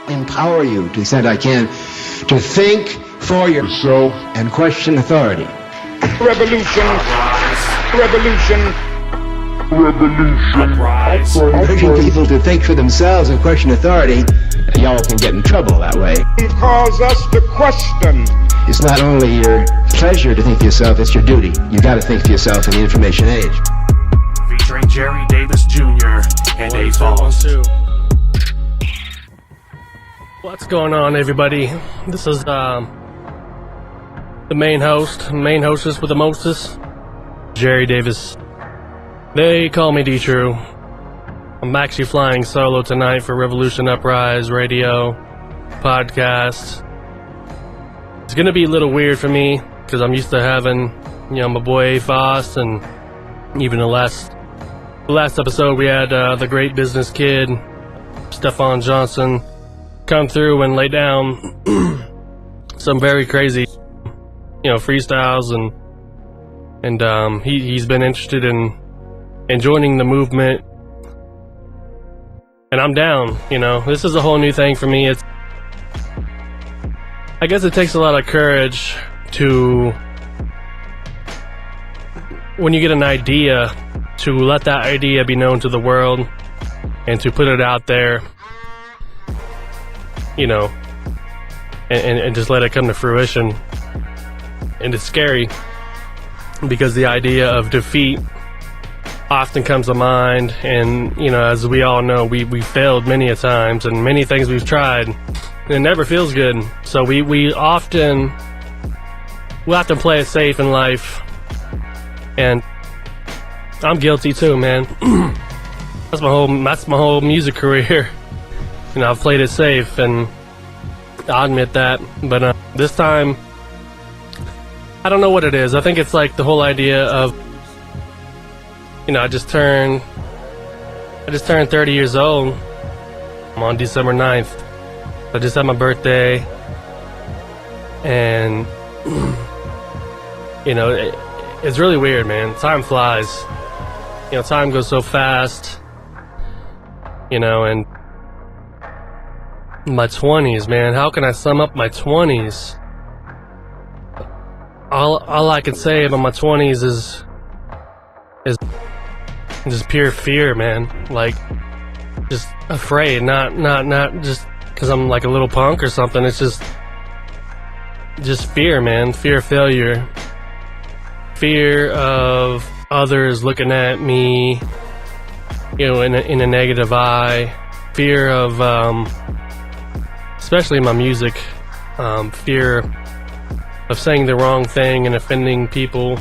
empower you to the extent I can to think for yourself and question authority. Revolution. Revolution. Uprise. Urging people to think for themselves and question authority, y'all can get in trouble that way. It calls us to question. It's not only your pleasure to think for yourself, it's your duty. You got to think for yourself in the information age. Featuring Jerry Davis Jr. and A. Falls. What's going on, everybody? This is the main hostess with the mostest, Jerry Davis. They call me D-True. I'm actually flying solo tonight for Revolution Uprise radio podcast. It's gonna be a little weird for me because I'm used to having, my boy A. Foss, and even the last episode we had the great business kid, Stefan Johnson, come through and lay down some very crazy, freestyles, and he's been interested in joining the movement, and I'm down. This is a whole new thing for me. I guess it takes a lot of courage to, when you get an idea, to let that idea be known to the world and to put it out there, and just let it come to fruition. And it's scary because the idea of defeat often comes to mind, and as we all know, we failed many a times, and many things we've tried, and it never feels good. So we often play it safe in life, and I'm guilty too, man. That's my whole music career. I've played it safe, and I'll admit that. But this time, I don't know what it is. I think it's like the whole idea of, I just turned 30 years old. I'm on December 9th. I just had my birthday, and it's really weird, man. Time flies. Time goes so fast. And my 20s, man. How can I sum up my 20s? All I can say about my 20s is just pure fear, man. Like, just afraid, not just because I'm like a little punk or something. It's just fear, man. Fear of failure. Fear of others looking at me, in a negative eye. Fear of, especially my music, fear of saying the wrong thing and offending people,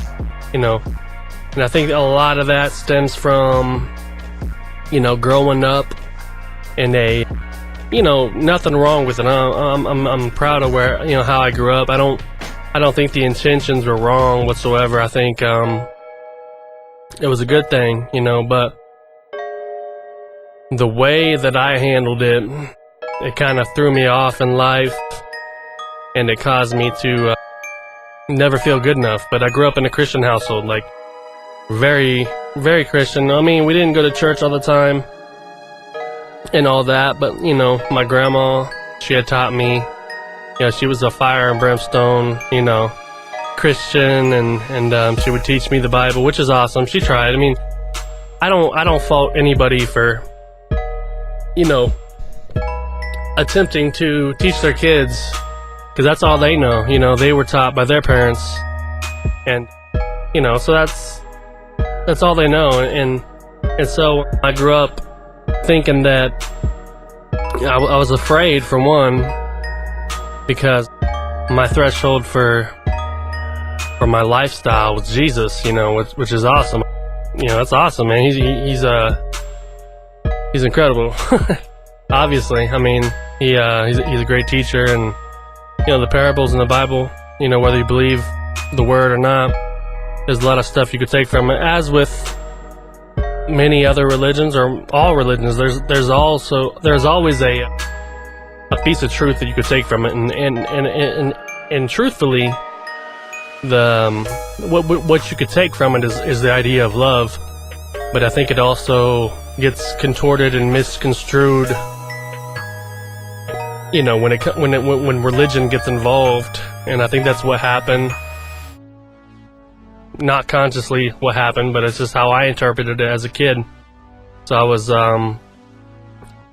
and I think a lot of that stems from, growing up in a, nothing wrong with it. I'm proud of how I grew up. I don't think the intentions were wrong whatsoever. I think, it was a good thing, but the way that I handled it, it kind of threw me off in life, and it caused me to never feel good enough. But I grew up in a Christian household, like very, very Christian. I mean, we didn't go to church all the time and all that, but my grandma, she had taught me, she was a fire and brimstone, Christian, and she would teach me the Bible, which is awesome. She tried. I mean, I don't fault anybody for, attempting to teach their kids, because that's all they know. They were taught by their parents, and so that's all they know. And so I grew up thinking that I was afraid, for one, because my threshold for my lifestyle was Jesus, which is awesome. That's awesome, man. He's incredible. Obviously, I mean, he's a great teacher, and the parables in the Bible, whether you believe the word or not, there's a lot of stuff you could take from it. As with many other religions, or all religions, there's always a piece of truth that you could take from it, and truthfully, what you could take from it is the idea of love. But I think it also gets contorted and misconstrued you know, when religion gets involved, and I think that's what happened. Not consciously what happened, but it's just how I interpreted it as a kid. So I was, I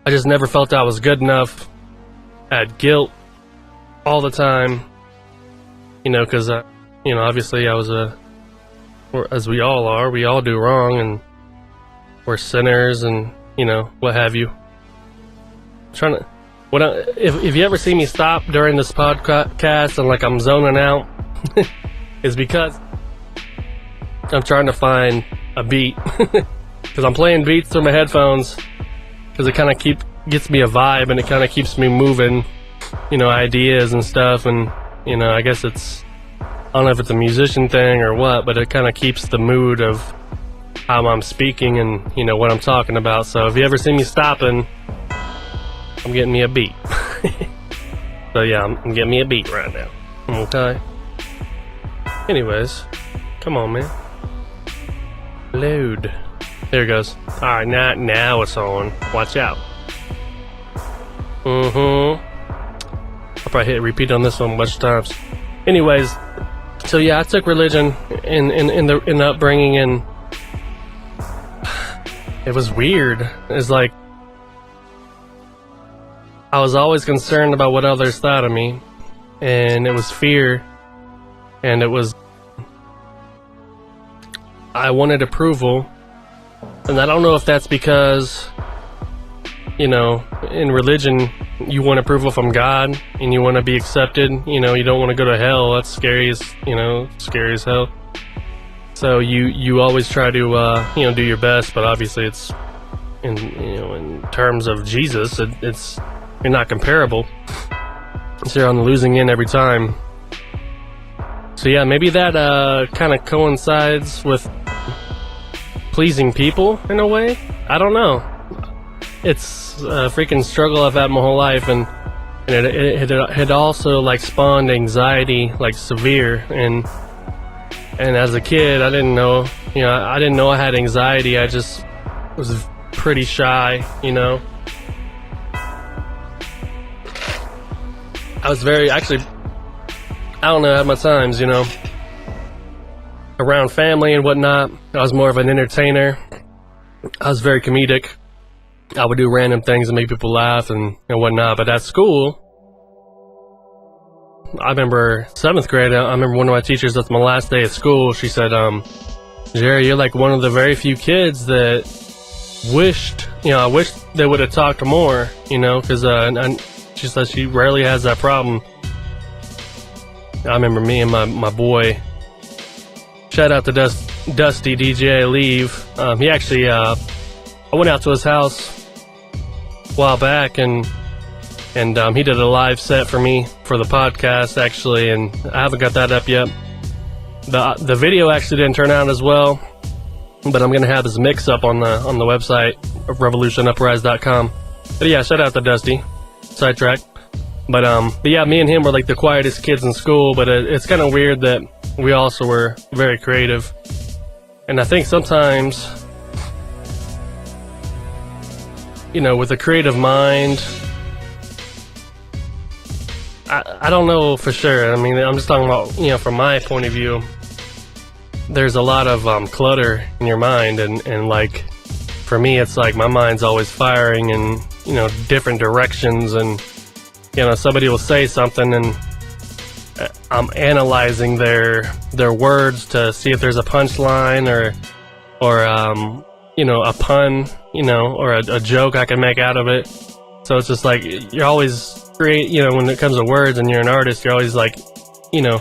just never felt I was good enough. I had guilt all the time, you know, because, you know, obviously I was as we all are, we all do wrong, and we're sinners, and, you know, what have you. If you ever see me stop during this podcast and like I'm zoning out, it's because I'm trying to find a beat. Because I'm playing beats through my headphones, because it kind of gets me a vibe, and it kind of keeps me moving, you know, ideas and stuff. And, you know, I guess I don't know if it's a musician thing or what, but it kind of keeps the mood of how I'm speaking and, you know, what I'm talking about. So if you ever see me stopping, I'm getting me a beat. So yeah, I'm getting me a beat right now. Okay. Anyways, come on, man. Load. There it goes. Alright, now it's on. Watch out. I'll probably hit repeat on this one a bunch of times. Anyways, so yeah, I took religion in the upbringing, and it was weird. It's like I was always concerned about what others thought of me, and it was fear, and it was I wanted approval. And I don't know if that's because, you know, in religion, you want approval from God, and you want to be accepted. You know, you don't want to go to hell. That's scary as hell. So you always try to, you know, do your best. But obviously, it's in terms of Jesus, it's you're not comparable. So you're on the losing end every time. So yeah, maybe that kind of coincides with pleasing people in a way. I don't know. It's a freaking struggle I've had my whole life, and it had also like spawned anxiety, like severe, and as a kid I didn't know, you know, I didn't know I had anxiety. I just was pretty shy, you know. I was I don't know, I had my times, you know, around family and whatnot. I was more of an entertainer. I was very comedic. I would do random things and make people laugh and whatnot. But at school, I remember 7th grade, I remember one of my teachers, that's my last day at school, she said, Jerry, you're like one of the very few kids that I wish they would have talked more, you know, because she said she rarely has that problem. I remember me and my boy, shout out to Dusty, DJ Leave. He actually, I went out to his house a while back, and he did a live set for me for the podcast, actually, and I haven't got that up yet. The video actually didn't turn out as well, but I'm gonna have his mix up on the website, revolutionuprise.com. But yeah, shout out to Dusty. Sidetrack. But yeah, me and him were like the quietest kids in school, but it's kind of weird that we also were very creative. And I think sometimes, you know, with a creative mind, I don't know for sure. I mean, I'm just talking about, you know, from my point of view, there's a lot of clutter in your mind, and like for me, it's like my mind's always firing in, you know, different directions, and you know, somebody will say something and I'm analyzing their words to see if there's a punchline or you know, a pun, you know, or a joke I can make out of it. So it's just like you're always you know, when it comes to words and you're an artist, you're always like, you know,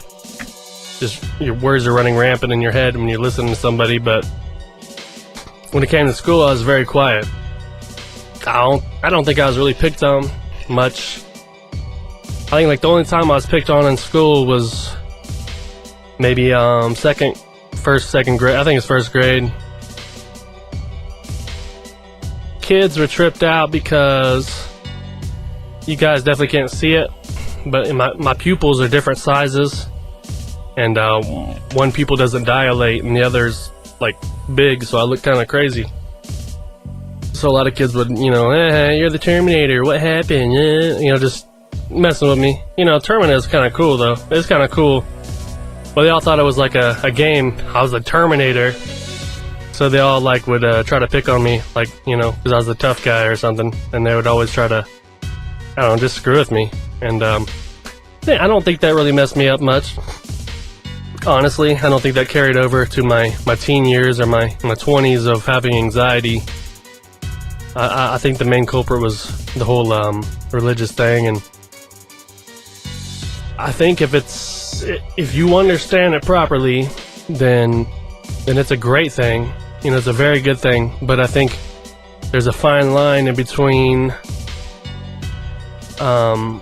just your words are running rampant in your head when you're listening to somebody. But when it came to school, I was very quiet. I don't think I was really picked on much. I think like the only time I was picked on in school was maybe second grade. I think it's first grade. Kids were tripped out because you guys definitely can't see it, but my pupils are different sizes, and one pupil doesn't dilate and the other's like big, so I look kind of crazy. So a lot of kids would, you know, hey, you're the Terminator, what happened? You know, just messing with me. You know, Terminator is kind of cool though. It's kind of cool. But they all thought it was like a game. I was a Terminator. So they all like would try to pick on me, like, you know, because I was the tough guy or something. And they would always try to, I don't know, just screw with me. And I don't think that really messed me up much. Honestly, I don't think that carried over to my teen years or my 20s of having anxiety. I think the main culprit was the whole religious thing, and I think if you understand it properly, then it's a great thing. You know, it's a very good thing. But I think there's a fine line in between the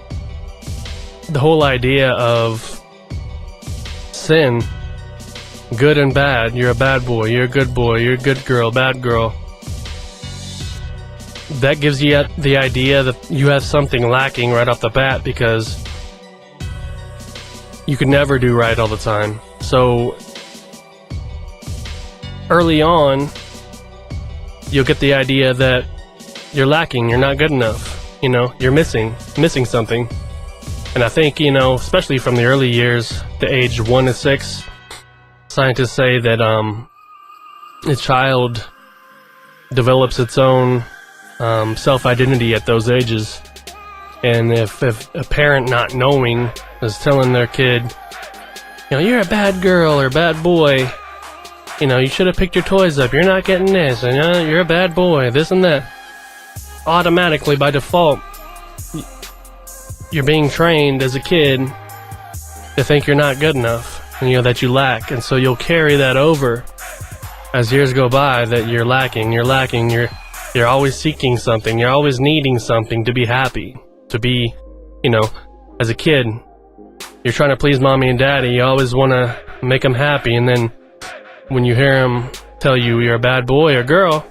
whole idea of sin, good and bad. You're a bad boy, you're a good boy, you're a good girl, bad girl. That gives you the idea that you have something lacking right off the bat, because you can never do right all the time. So early on, you'll get the idea that you're lacking, you're not good enough, you know, you're missing something. And I think, you know, especially from the early years, the age 1 to 6, scientists say that a child develops its own self-identity at those ages. And if a parent not knowing is telling their kid, you know, you're a bad girl or bad boy, you know, you should have picked your toys up, you're not getting this, and you're a bad boy, this and that, automatically by default you're being trained as a kid to think you're not good enough, and, you know, that you lack. And so you'll carry that over as years go by, that you're lacking, you're always seeking something, you're always needing something to be happy, to be, you know, as a kid, you're trying to please mommy and daddy, you always want to make them happy, and then when you hear them tell you you're a bad boy or girl,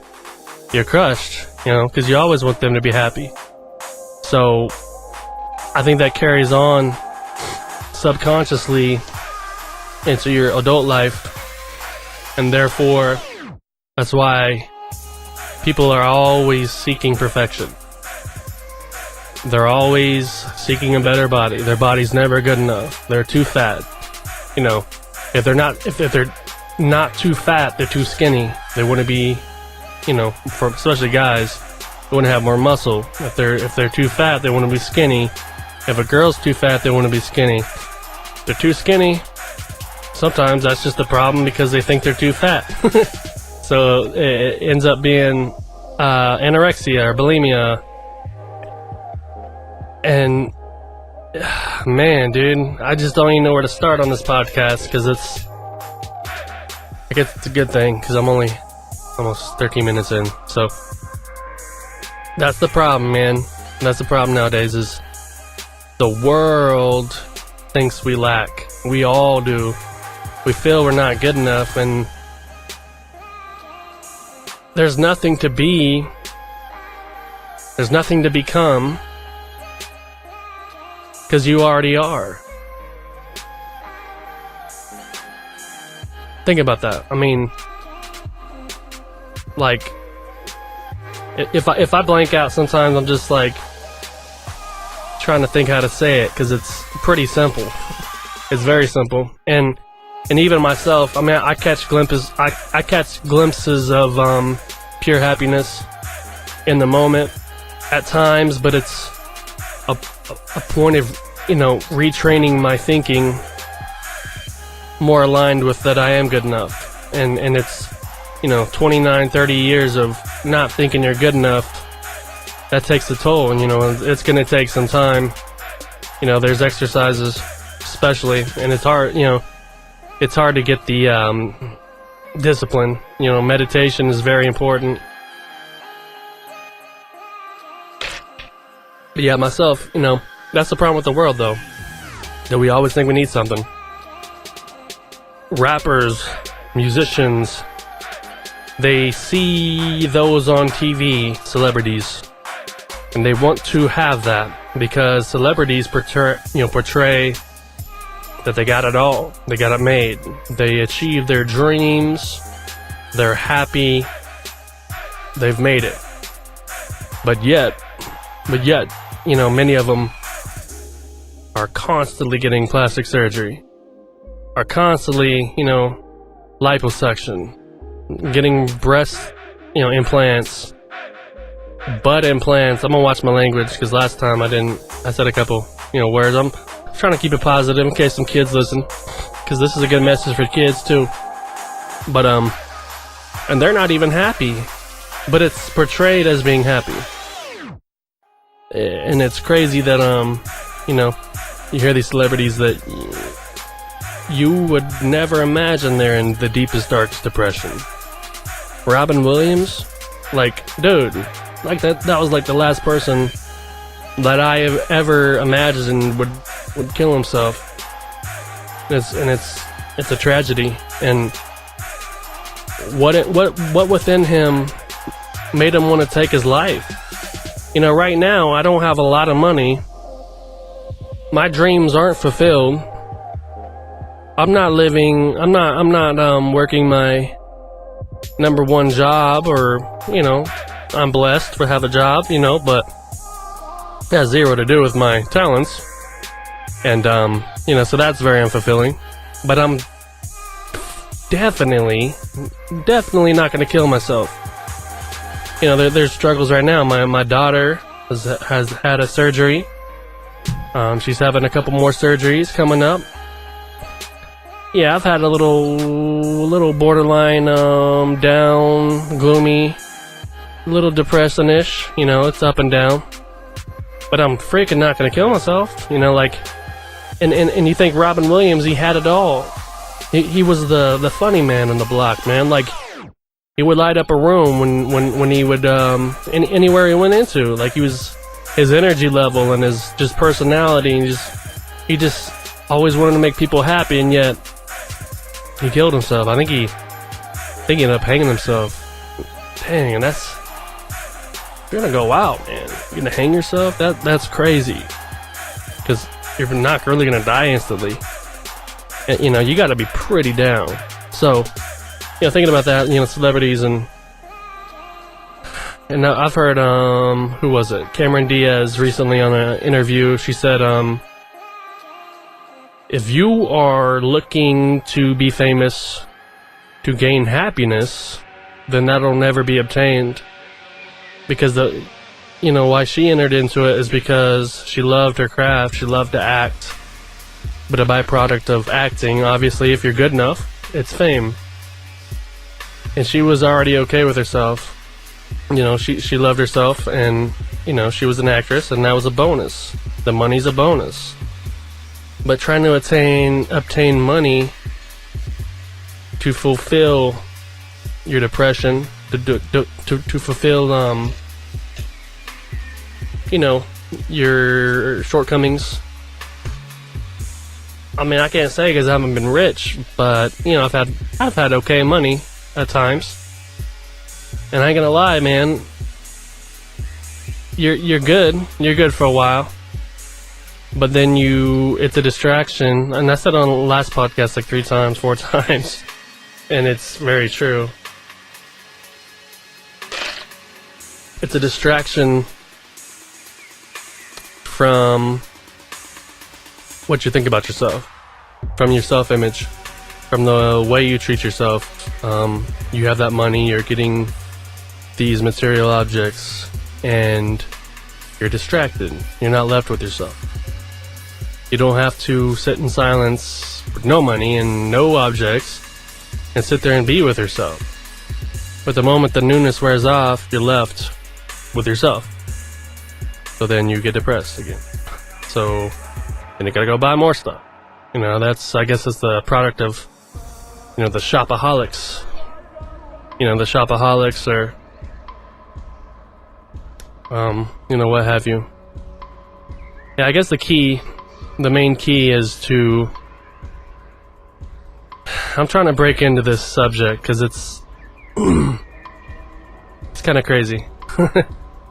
you're crushed, you know, because you always want them to be happy. So I think that carries on subconsciously into your adult life, and therefore that's why people are always seeking perfection. They're always seeking a better body. Their body's never good enough. They're too fat. You know, if they're not too fat, they're too skinny. They want to be, you know, for especially guys, they want to have more muscle. If they're too fat, they want to be skinny. If a girl's too fat, they want to be skinny. If they're too skinny, sometimes that's just a problem because they think they're too fat. So it ends up being anorexia or bulimia. And man, dude, I just don't even know where to start on this podcast, because I guess it's a good thing because I'm only almost 13 minutes in. So that's the problem, man. That's the problem nowadays, is the world thinks we lack. We all do. We feel we're not good enough, and there's nothing to be. There's nothing to become, because you already are. Think about that. I mean, like, if I blank out sometimes, I'm just like trying to think how to say it, because it's pretty simple. It's very simple. And even myself, I mean, I catch glimpses of pure happiness in the moment at times, but it's a point of, you know, retraining my thinking more aligned with that I am good enough. And it's, you know, 29, 30 years of not thinking you're good enough. That takes a toll, and, you know, it's going to take some time. You know, there's exercises especially, and it's hard, you know, it's hard to get the discipline. You know, meditation is very important. But yeah, myself, you know, that's the problem with the world, though, that we always think we need something. Rappers, musicians, they see those on TV, celebrities, and they want to have that because celebrities portray that they got it all. They got it made. They achieve their dreams. They're happy. They've made it. But yet, you know, many of them are constantly getting plastic surgery, are constantly, liposuction, getting breast, implants, butt implants. I'm gonna watch my language because last time I said a couple, words. I'm trying to keep it positive in case some kids listen, because this is a good message for kids too. But, and they're not even happy, but it's portrayed as being happy. And it's crazy that, you hear these celebrities that you would never imagine they're in the deepest, darkest depression. Robin Williams, dude, that was the last person that I have ever imagined would kill himself. It's a tragedy. And what within him made him want to take his life? Right now I don't have a lot of money. My dreams aren't fulfilled. I'm not working my number one job, or, I'm blessed to have a job, but it has zero to do with my talents. And, so that's very unfulfilling. But I'm definitely not going to kill myself. There's struggles right now. My daughter has had a surgery. She's having a couple more surgeries coming up. Yeah, I've had a little borderline, down, gloomy, little depression-ish. It's up and down. But I'm freaking not gonna kill myself. And you think Robin Williams, he had it all. He was the funny man on the block, man. He would light up a room when he would, anywhere he went into. His energy level and his just personality, and he just always wanted to make people happy, and yet he killed himself. I think he ended up hanging himself. Dang, and you're gonna go out, man. You're gonna hang yourself? That's crazy. Because you're not really gonna die instantly. And, you gotta be pretty down. So, thinking about that, celebrities and I've heard, who was it? Cameron Diaz recently on an interview. She said, if you are looking to be famous to gain happiness, then that'll never be obtained. Because why she entered into it is because she loved her craft, she loved to act. But a byproduct of acting, obviously, if you're good enough, it's fame. And she was already okay with herself. She loved herself, and, she was an actress, and that was a bonus. The money's a bonus. But trying to obtain money to fulfill your depression, to fulfill, your shortcomings. I mean, I can't say because I haven't been rich, but, I've had okay money at times. And I ain't gonna lie, man, you're good for a while, but then it's a distraction. And I said on the last podcast 3 times, 4 times, and it's very true. It's a distraction from what you think about yourself, from your self-image, from the way you treat yourself. You have that money, you're getting these material objects, and you're distracted. You're not left with yourself. You don't have to sit in silence with no money and no objects and sit there and be with yourself. But the moment the newness wears off, you're left with yourself. So then you get depressed again. So then you gotta go buy more stuff. I guess it's the product of, the shopaholics. The shopaholics are, what have you. Yeah, I guess the main key is to, I'm trying to break into this subject because it's kind of crazy.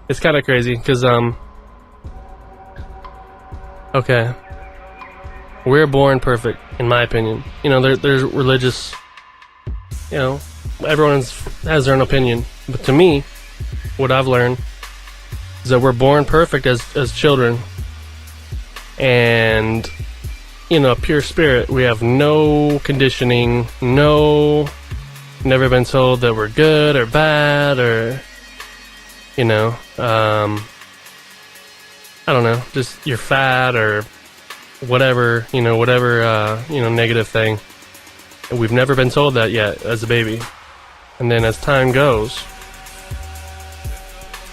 It's kind of crazy because, okay, we're born perfect, in my opinion. There's religious, everyone has their own opinion. But to me, what I've learned is that we're born perfect as children. and, you know, pure spirit. We have no conditioning, never been told that we're good or bad, or, you know, I don't know, just you're fat or whatever, negative thing. And we've never been told that yet as a baby. And then as time goes,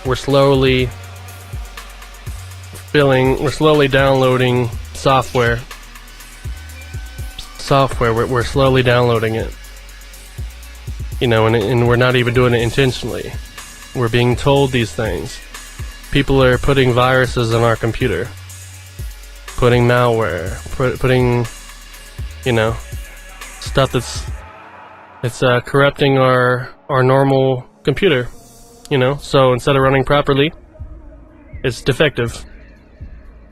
we're slowly downloading software. We're slowly downloading it. You know, and we're not even doing it intentionally. We're being told these things. People are putting viruses on our computer, putting malware, putting, you know, stuff it's corrupting our normal computer, you know. So instead of running properly, it's defective.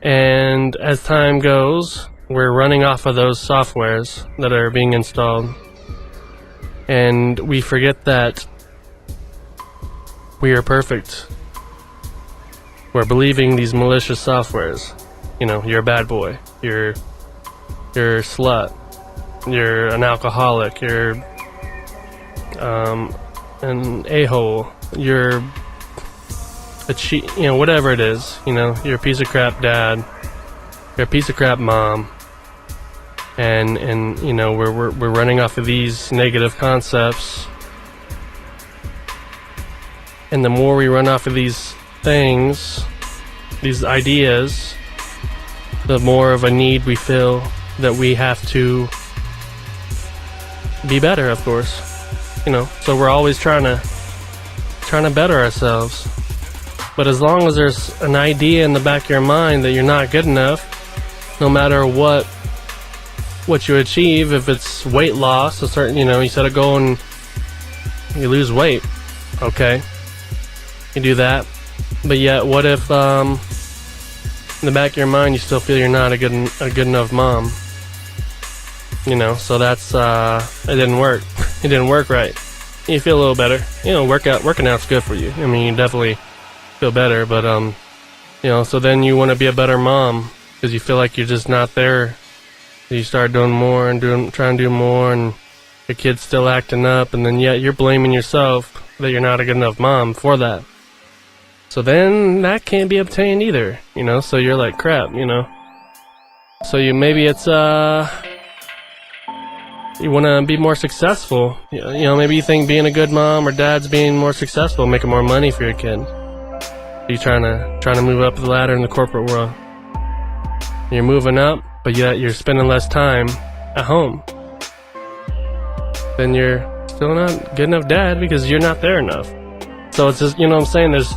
And as time goes, we're running off of those softwares that are being installed, and we forget that we are perfect. We're believing these malicious softwares. You know, you're a bad boy, you're a slut, you're an alcoholic, you're an a-hole, you're a cheat, you know, whatever it is. You know, you're a piece of crap dad, you're a piece of crap mom, and you know, we're running off of these negative concepts. And the more we run off of these things, these ideas, the more of a need we feel that we have to be better, of course. You know, so we're always trying to better ourselves. But as long as there's an idea in the back of your mind that you're not good enough, no matter what you achieve, if it's weight loss, a certain, you know, you set a goal and you lose weight, okay, you do that. But yet, what if in the back of your mind you still feel you're not a good enough mom? You know, so that's it didn't work. It didn't work right. You feel a little better. You know, working out's good for you. I mean, you definitely feel better, but you know, so then you want to be a better mom because you feel like you're just not there. You start doing more and trying to do more, and your kid's still acting up, and then yet you're blaming yourself that you're not a good enough mom for that. So then that can't be obtained either, you know. So you're like, crap, you know. So maybe it's you want to be more successful. You know, maybe you think being a good mom or dad's being more successful, making more money for your kid. You're trying to move up the ladder in the corporate world. You're moving up, but yet you're spending less time at home. Then you're still not good enough dad because you're not there enough. So it's just, you know what I'm saying, there's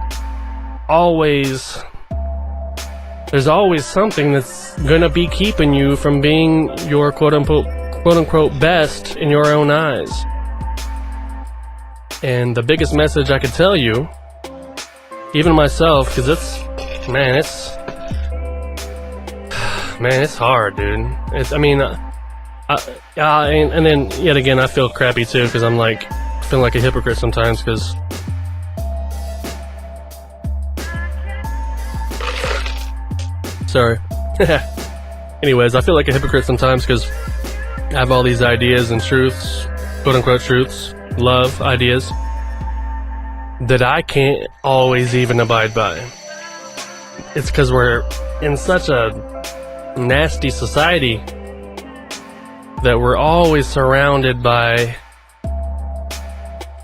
always something that's gonna be keeping you from being your quote unquote best in your own eyes. And the biggest message I could tell you, even myself, because it's hard, dude. And then yet again, I feel crappy too, because I'm like feeling like a hypocrite sometimes, because sorry. Anyways, I feel like a hypocrite sometimes because I have all these ideas and truths, quote unquote truths, love ideas, that I can't always even abide by. It's because we're in such a nasty society that we're always surrounded by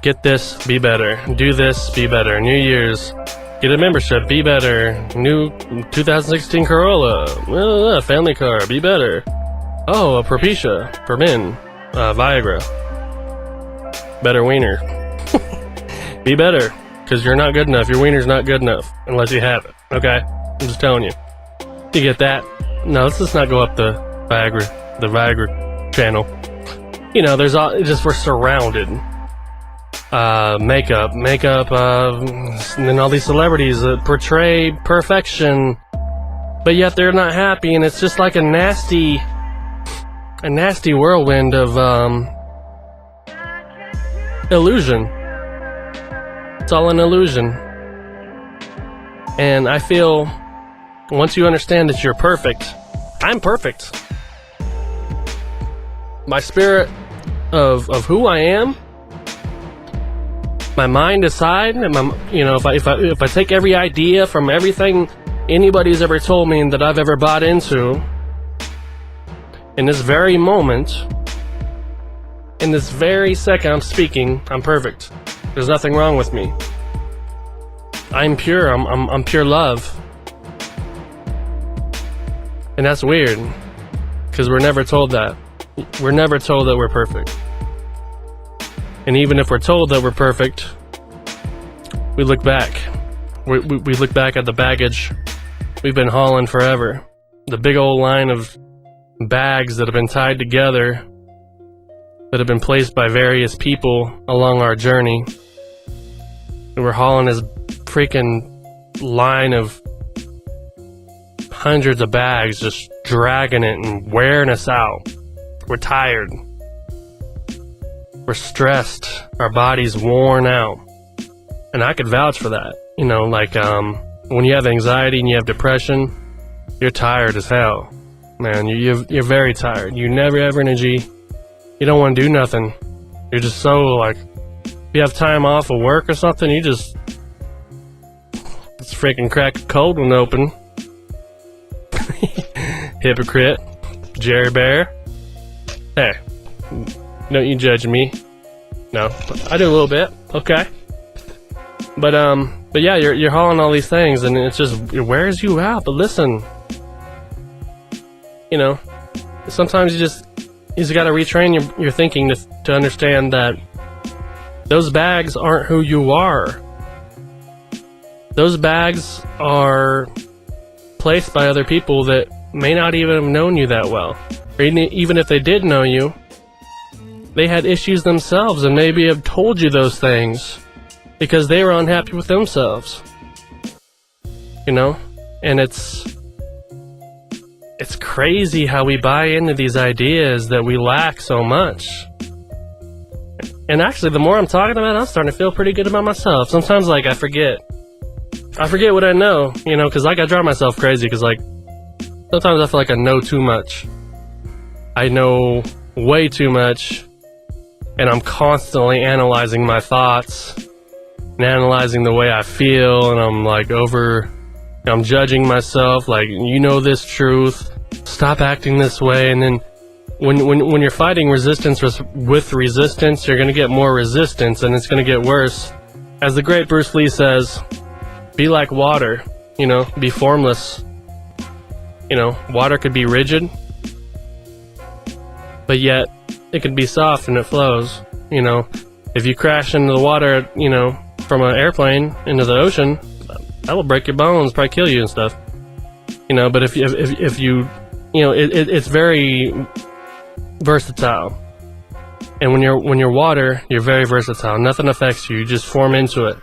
get this, be better, do this, be better, New Year's, get a membership, be better, new 2016 Corolla, family car, be better, oh, a Propecia for men, Viagra, better wiener. Be better, because you're not good enough. Your wiener's not good enough unless you have it, okay? I'm just telling you. You get that? No, let's just not go up the Viagra channel. You know, there's all, just we're surrounded. Makeup, and then all these celebrities that portray perfection, but yet they're not happy, and it's just like a nasty whirlwind of illusion. It's all an illusion. And I feel once you understand that you're perfect, I'm perfect. My spirit of who I am, my mind aside, and if I take every idea from everything anybody's ever told me and that I've ever bought into, in this very moment, in this very second I'm speaking, I'm perfect. There's nothing wrong with me. I'm pure. I'm pure love. And that's weird, because we're never told that. We're never told that we're perfect. And even if we're told that we're perfect, we look back. We look back at the baggage we've been hauling forever. The big old line of bags that have been tied together, that have been placed by various people along our journey. And we're hauling this freaking line of hundreds of bags, just dragging it and wearing us out. We're tired. We're stressed. Our body's worn out. And I could vouch for that. You know, like, when you have anxiety and you have depression, you're tired as hell. Man, you're very tired. You never have energy. You don't want to do nothing. You're just so, like, if you have time off of work or something, you just, let's freaking crack a cold one open. Hypocrite. Jerry Bear. Hey, don't you judge me. No, I do a little bit. Okay. But yeah, you're hauling all these things, and it's just, it wears you out. But listen, you know, sometimes you just got to retrain your thinking to understand that those bags aren't who you are. Those bags are placed by other people that may not even have known you that well. Or even if they did know you, they had issues themselves and maybe have told you those things because they were unhappy with themselves. You know? And it's crazy how we buy into these ideas that we lack so much. And actually, the more I'm talking about it, I'm starting to feel pretty good about myself. Sometimes, like, I forget what I know, you know, because, like, I drive myself crazy because, like, sometimes I feel like I know too much. I know way too much, and I'm constantly analyzing my thoughts and analyzing the way I feel, and I'm like I'm judging myself, like, you know this truth, stop acting this way. And then when you're fighting resistance with resistance, you're gonna get more resistance, and it's gonna get worse. As the great Bruce Lee says, be like water, you know, be formless. You know, water could be rigid, but yet it could be soft and it flows. You know, if you crash into the water, you know, from an airplane into the ocean, that will break your bones, probably kill you and stuff. You know, but if you you know, it's very versatile. And when you're water, you're very versatile. Nothing affects you. You just form into it,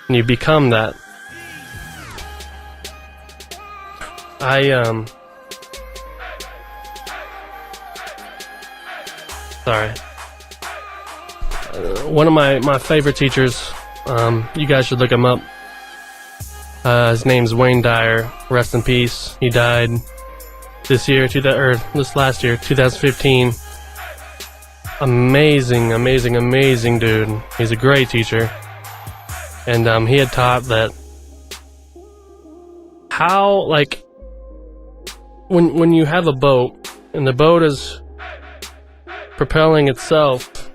and you become that. Sorry. One of my favorite teachers, you guys should look him up. His name's Wayne Dyer. Rest in peace. He died this last year, 2015. Amazing dude. He's a great teacher. And he had taught that how, like, when you have a boat and the boat is propelling itself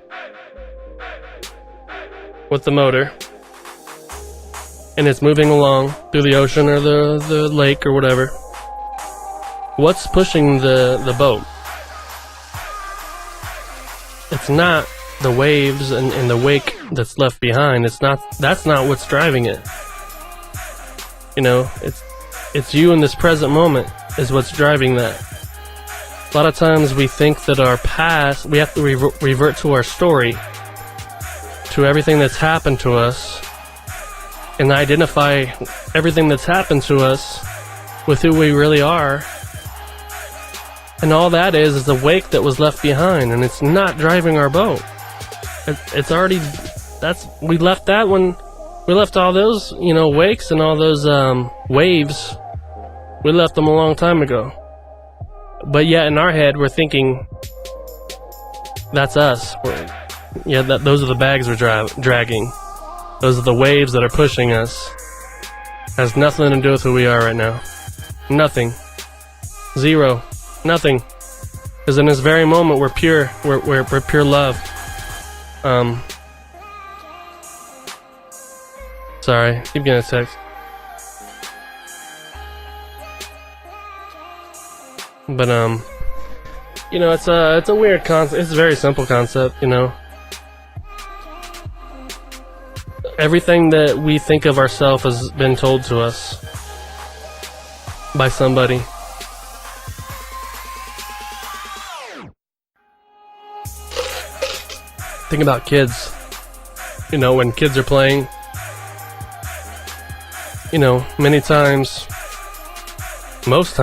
with the motor and it's moving along through the ocean or the lake or whatever, what's pushing the boat? It's not the waves and the wake that's left behind. That's not what's driving it. You know, it's you in this present moment is what's driving that. A lot of times we think that our past, we have to revert to our story, to everything that's happened to us, and identify everything that's happened to us with who we really are. And all that is a wake that was left behind, and it's not driving our boat. It's already, we left that when we left all those, you know, wakes and all those waves. We left them a long time ago. But yet in our head, we're thinking, that's us. Those are the bags we're dragging. Those are the waves that are pushing us. Has nothing to do with who we are right now. Nothing. Zero. Nothing. Because in this very moment, we're pure. We're pure love. Sorry, keep getting a text. But you know, it's a weird concept. It's a very simple concept, you know. Everything that we think of ourselves has been told to us by somebody. Think about kids. You know, when kids are playing, you know, many times, most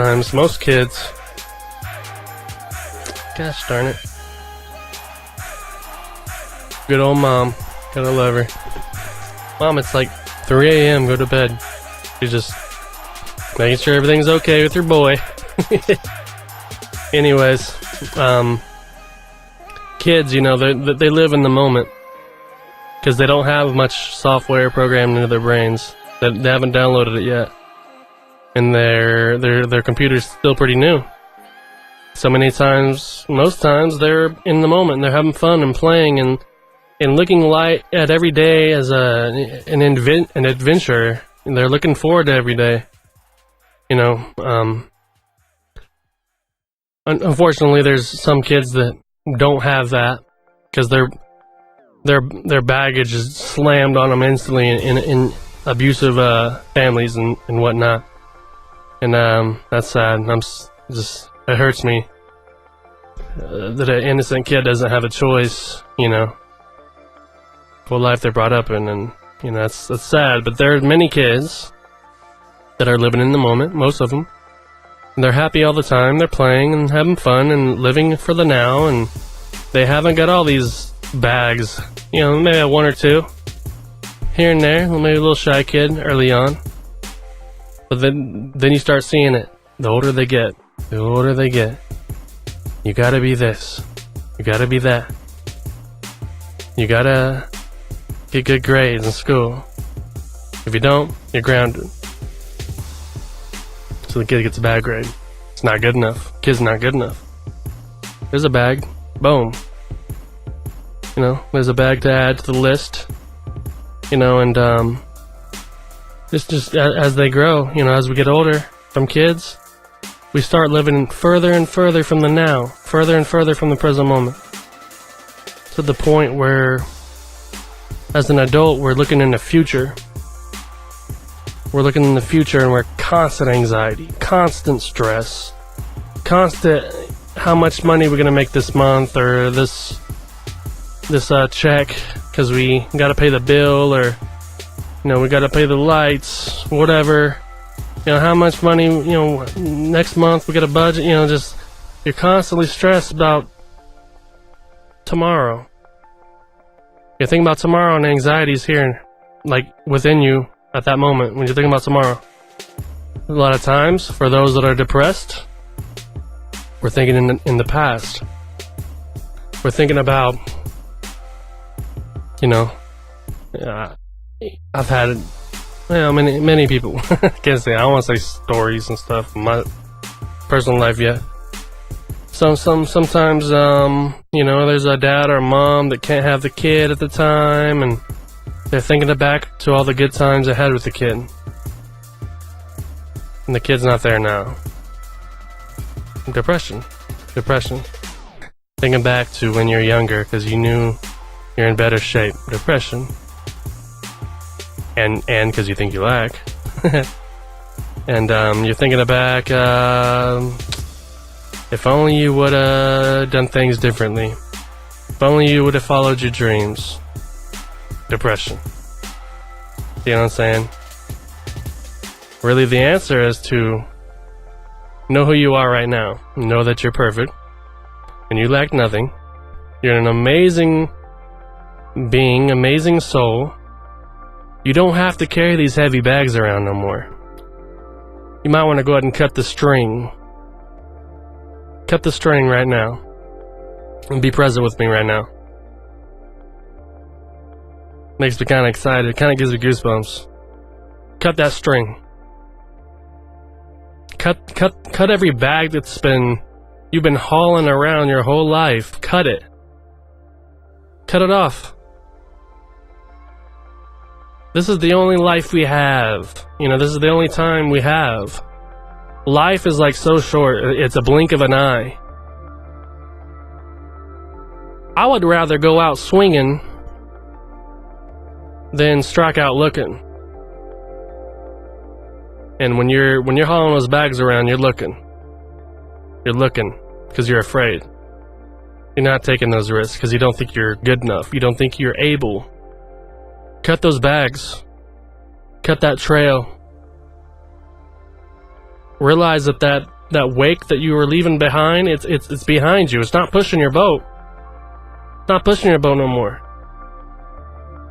kids, gosh darn it, good old mom, gotta love her. Mom, it's like 3 a.m., go to bed. She's just making sure everything's okay with your boy. Anyways, kids, you know, they live in the moment because they don't have much software programmed into their brains. They haven't downloaded it yet, and their computer's still pretty new. So many times, most times, they're in the moment. They're having fun and playing and looking at every day as an adventure. And they're looking forward to every day. You know, unfortunately, there's some kids that don't have that because their baggage is slammed on them instantly in abusive families and whatnot. And that's sad. It hurts me that an innocent kid doesn't have a choice, you know, what life they're brought up in, and you know, that's sad. But there are many kids that are living in the moment, most of them. And they're happy all the time. They're playing and having fun and living for the now, and they haven't got all these bags. You know, maybe one or two here and there, maybe a little shy kid early on. But then you start seeing it. The older they get, you gotta be this, you gotta be that, you gotta get good grades in school. If you don't, you're grounded. So the kid gets a bad grade. It's not good enough. Kid's not good enough. There's a bag. Boom. You know, there's a bag to add to the list. You know, and it's just as they grow, you know, as we get older, from kids, we start living further and further from the now, further and further from the present moment, to the point where, as an adult, we're looking in the future. We're looking in the future, and we're constant anxiety, constant stress, constant how much money we're gonna make this month, or this check, because we gotta pay the bill, or you know, we gotta pay the lights, whatever. You know, how much money, you know, next month we got a budget, you know, just, you're constantly stressed about tomorrow. You're thinking about tomorrow, and anxiety's here, like, within you at that moment when you're thinking about tomorrow. A lot of times, for those that are depressed, we're thinking in the past. We're thinking about, you know, I've had, well, many people. Can't say, I don't want to say stories and stuff from my personal life yet. Sometimes, you know, there's a dad or mom that can't have the kid at the time, and they're thinking back to all the good times they had with the kid. And the kid's not there now. Depression. Thinking back to when you're younger, because you knew you're in better shape. Depression. And because you think you lack. And you're thinking back, if only you would have done things differently. If only you would have followed your dreams. Depression. You know what I'm saying? Really, the answer is to know who you are right now. Know that you're perfect. And you lack nothing. You're an amazing being, amazing soul. You don't have to carry these heavy bags around no more. You might want to go ahead and cut the string. Cut the string right now. And be present with me right now. Makes me kind of excited. Kind of gives me goosebumps. Cut that string. Cut every bag you've been hauling around your whole life. Cut it. Cut it off. This is the only life we have. This is the only time we have. Life is like so short. It's a blink of an eye. I would rather go out swinging than strike out looking. And when you're hauling those bags around, you're looking. You're looking because you're afraid. You're not taking those risks because you don't think you're good enough. You don't think you're able. Cut those bags. Cut that trail. Realize that wake that you were leaving behind, it's behind you. It's not pushing your boat. It's not pushing your boat no more.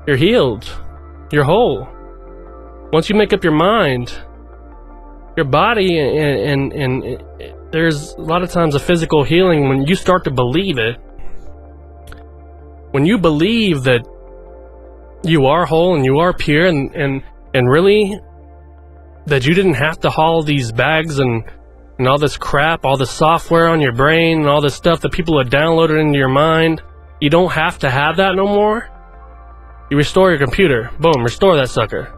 You're healed. You're whole. Once you make up your mind, your body and there's a lot of times a physical healing when you start to believe it. When you believe that you are whole and you are pure and really that you didn't have to haul these bags and all this crap, all the software on your brain and all this stuff that people have downloaded into your mind. You don't have to have that no more. You restore your computer. Boom, restore that sucker.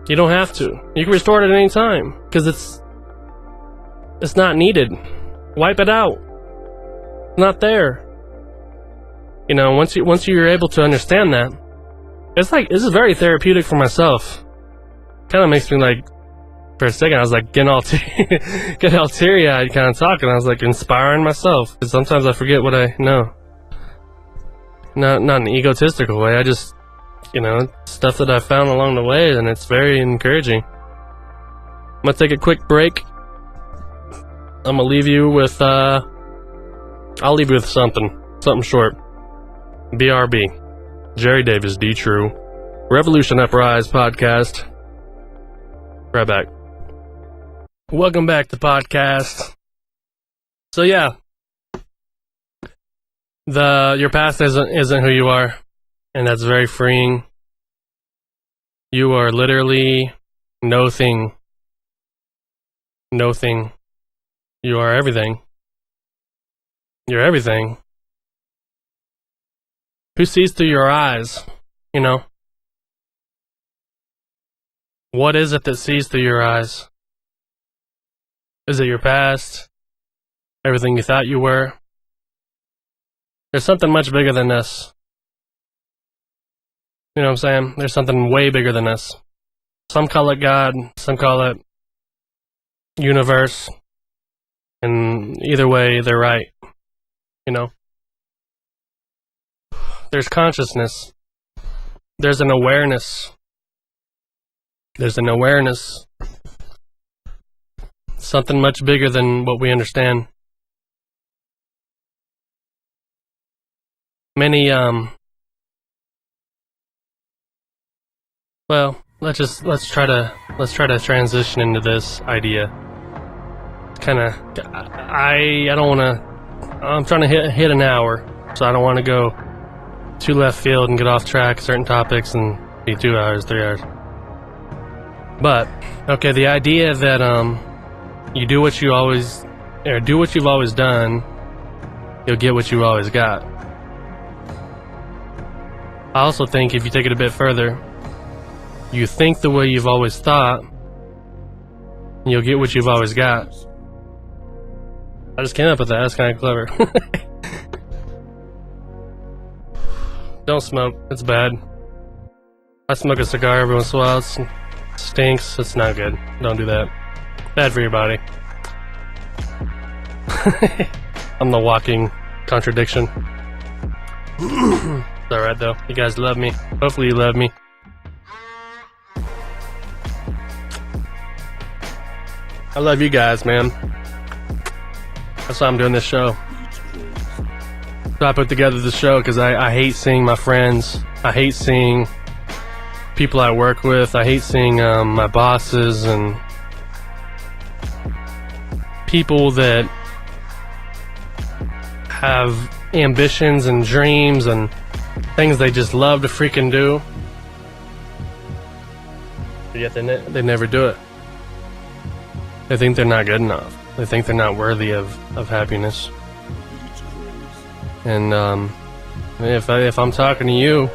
You don't have to. You can restore it at any time because it's not needed. Wipe it out. It's not there. Once you're able to understand that, it's like this is very therapeutic for myself. Kind of makes me like, for a second, I was like getting all teary-eyed, kind of talking. I was like inspiring myself because sometimes I forget what I know. Not in an egotistical way. I just, stuff that I found along the way, and it's very encouraging. I'm gonna take a quick break. I'm gonna leave you with, I'll leave you with something short. BRB. Jerry Davis, D True. Revolution Uprise podcast. Right back. Welcome back to the podcast. So yeah, your past isn't who you are, and that's very freeing. You are literally nothing. You are everything. You're everything. Who sees through your eyes? What is it that sees through your eyes? Is it your past? Everything you thought you were? There's something much bigger than this. You know what I'm saying? There's something way bigger than this. Some call it God, some call it universe. And either way, they're right. There's consciousness. There's an awareness. Something much bigger than what we understand. Many, well, let's try to transition into this idea. I don't want to, I'm trying to hit an hour, so I don't want to go too left field and get off track certain topics and be 2 hours, 3 hours. But, okay, the idea that, you do what you've always done, you'll get what you've always got. I also think if you take it a bit further, you think the way you've always thought, and you'll get what you've always got. I just came up with that. That's kind of clever. Don't smoke. It's bad. I smoke a cigar every once in a while. It stinks. It's not good. Don't do that. Bad for your body. I'm the walking contradiction. It's alright though. You guys love me. Hopefully you love me. I love you guys, man. That's why I'm doing this show. So I put together this show because I hate seeing my friends. I hate seeing people I work with. I hate seeing my bosses and people that have ambitions and dreams and things they just love to freaking do, but yet they never do it. They think they're not good enough. They think they're not worthy of happiness. And if I'm talking to you,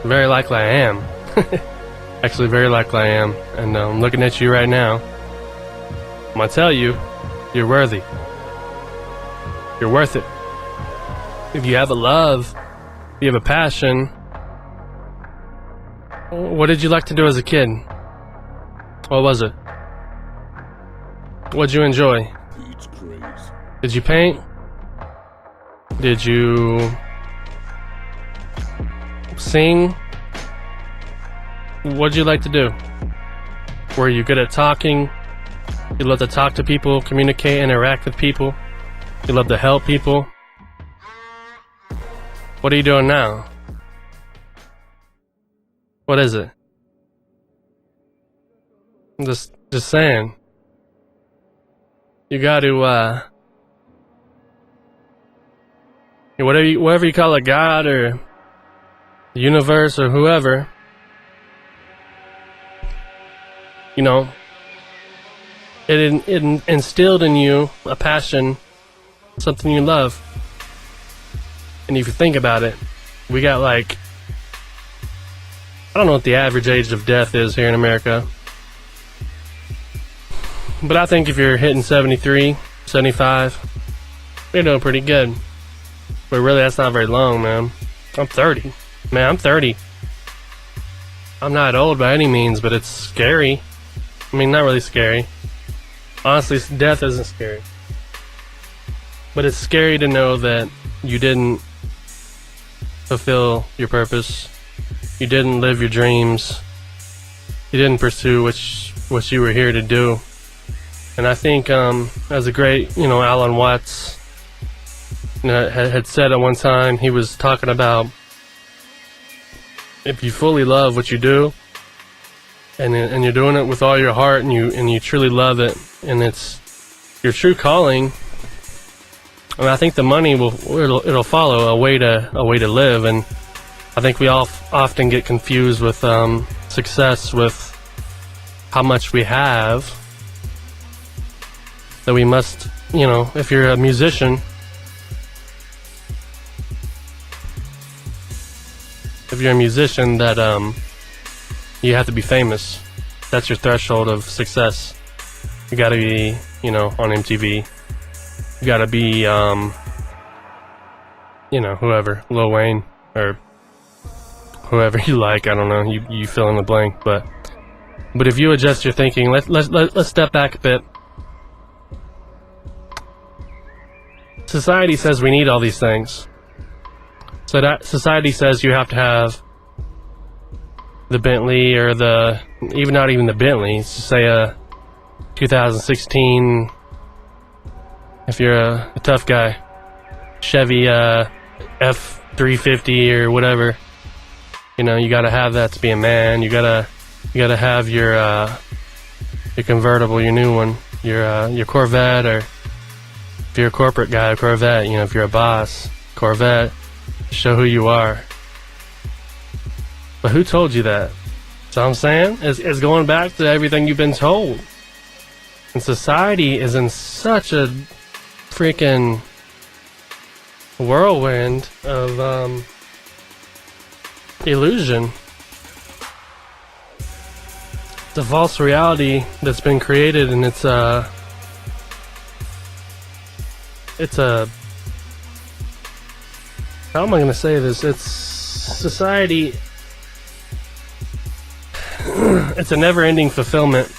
very likely I am. Actually, very likely I am. And I'm looking at you right now. I'm gonna tell you, you're worthy. You're worth it. If you have a love, if you have a passion. What did you like to do as a kid? What was it? What'd you enjoy? Did you paint? Did you sing? What'd you like to do? Were you good at talking? You love to talk to people, communicate, interact with people? You love to help people? What are you doing now? What is it? I'm just saying. You got to whatever you call it, God or the universe or whoever, you know, it instilled in you a passion, something you love. And if you think about it, we got like, I don't know what the average age of death is here in America, but I think if you're hitting 73, 75, you're doing pretty good. But really, that's not very long, man. I'm 30. Man, I'm 30. I'm not old by any means, but it's scary. I mean, not really scary. Honestly, death isn't scary. But it's scary to know that you didn't fulfill your purpose. You didn't live your dreams. You didn't pursue what you were here to do. And I think, as a great, Alan Watts had said at one time, he was talking about if you fully love what you do, and you're doing it with all your heart, and you truly love it, and it's your true calling. And I think the money it'll follow a way to live, and I think we all often get confused with success with how much we have. That we must, if you're a musician, that you have to be famous. That's your threshold of success. You gotta be, on MTV. You gotta be, whoever, Lil Wayne, or whoever you like. I don't know. You fill in the blank. But if you adjust your thinking, let's step back a bit. Society says we need all these things. So that society says you have to have the Bentley or not even the Bentley. Say a 2016, if you're a tough guy, Chevy F350 or whatever. You gotta have that to be a man. You gotta have your convertible, your new one, your Corvette, or if you're a corporate guy, a Corvette. If you're a boss, Corvette. Show who you are. But who told you that? So I'm saying it's going back to everything you've been told. And society is in such a freaking whirlwind of illusion. It's a false reality that's been created, and it's a how am I going to say this? It's society. It's a never-ending fulfillment.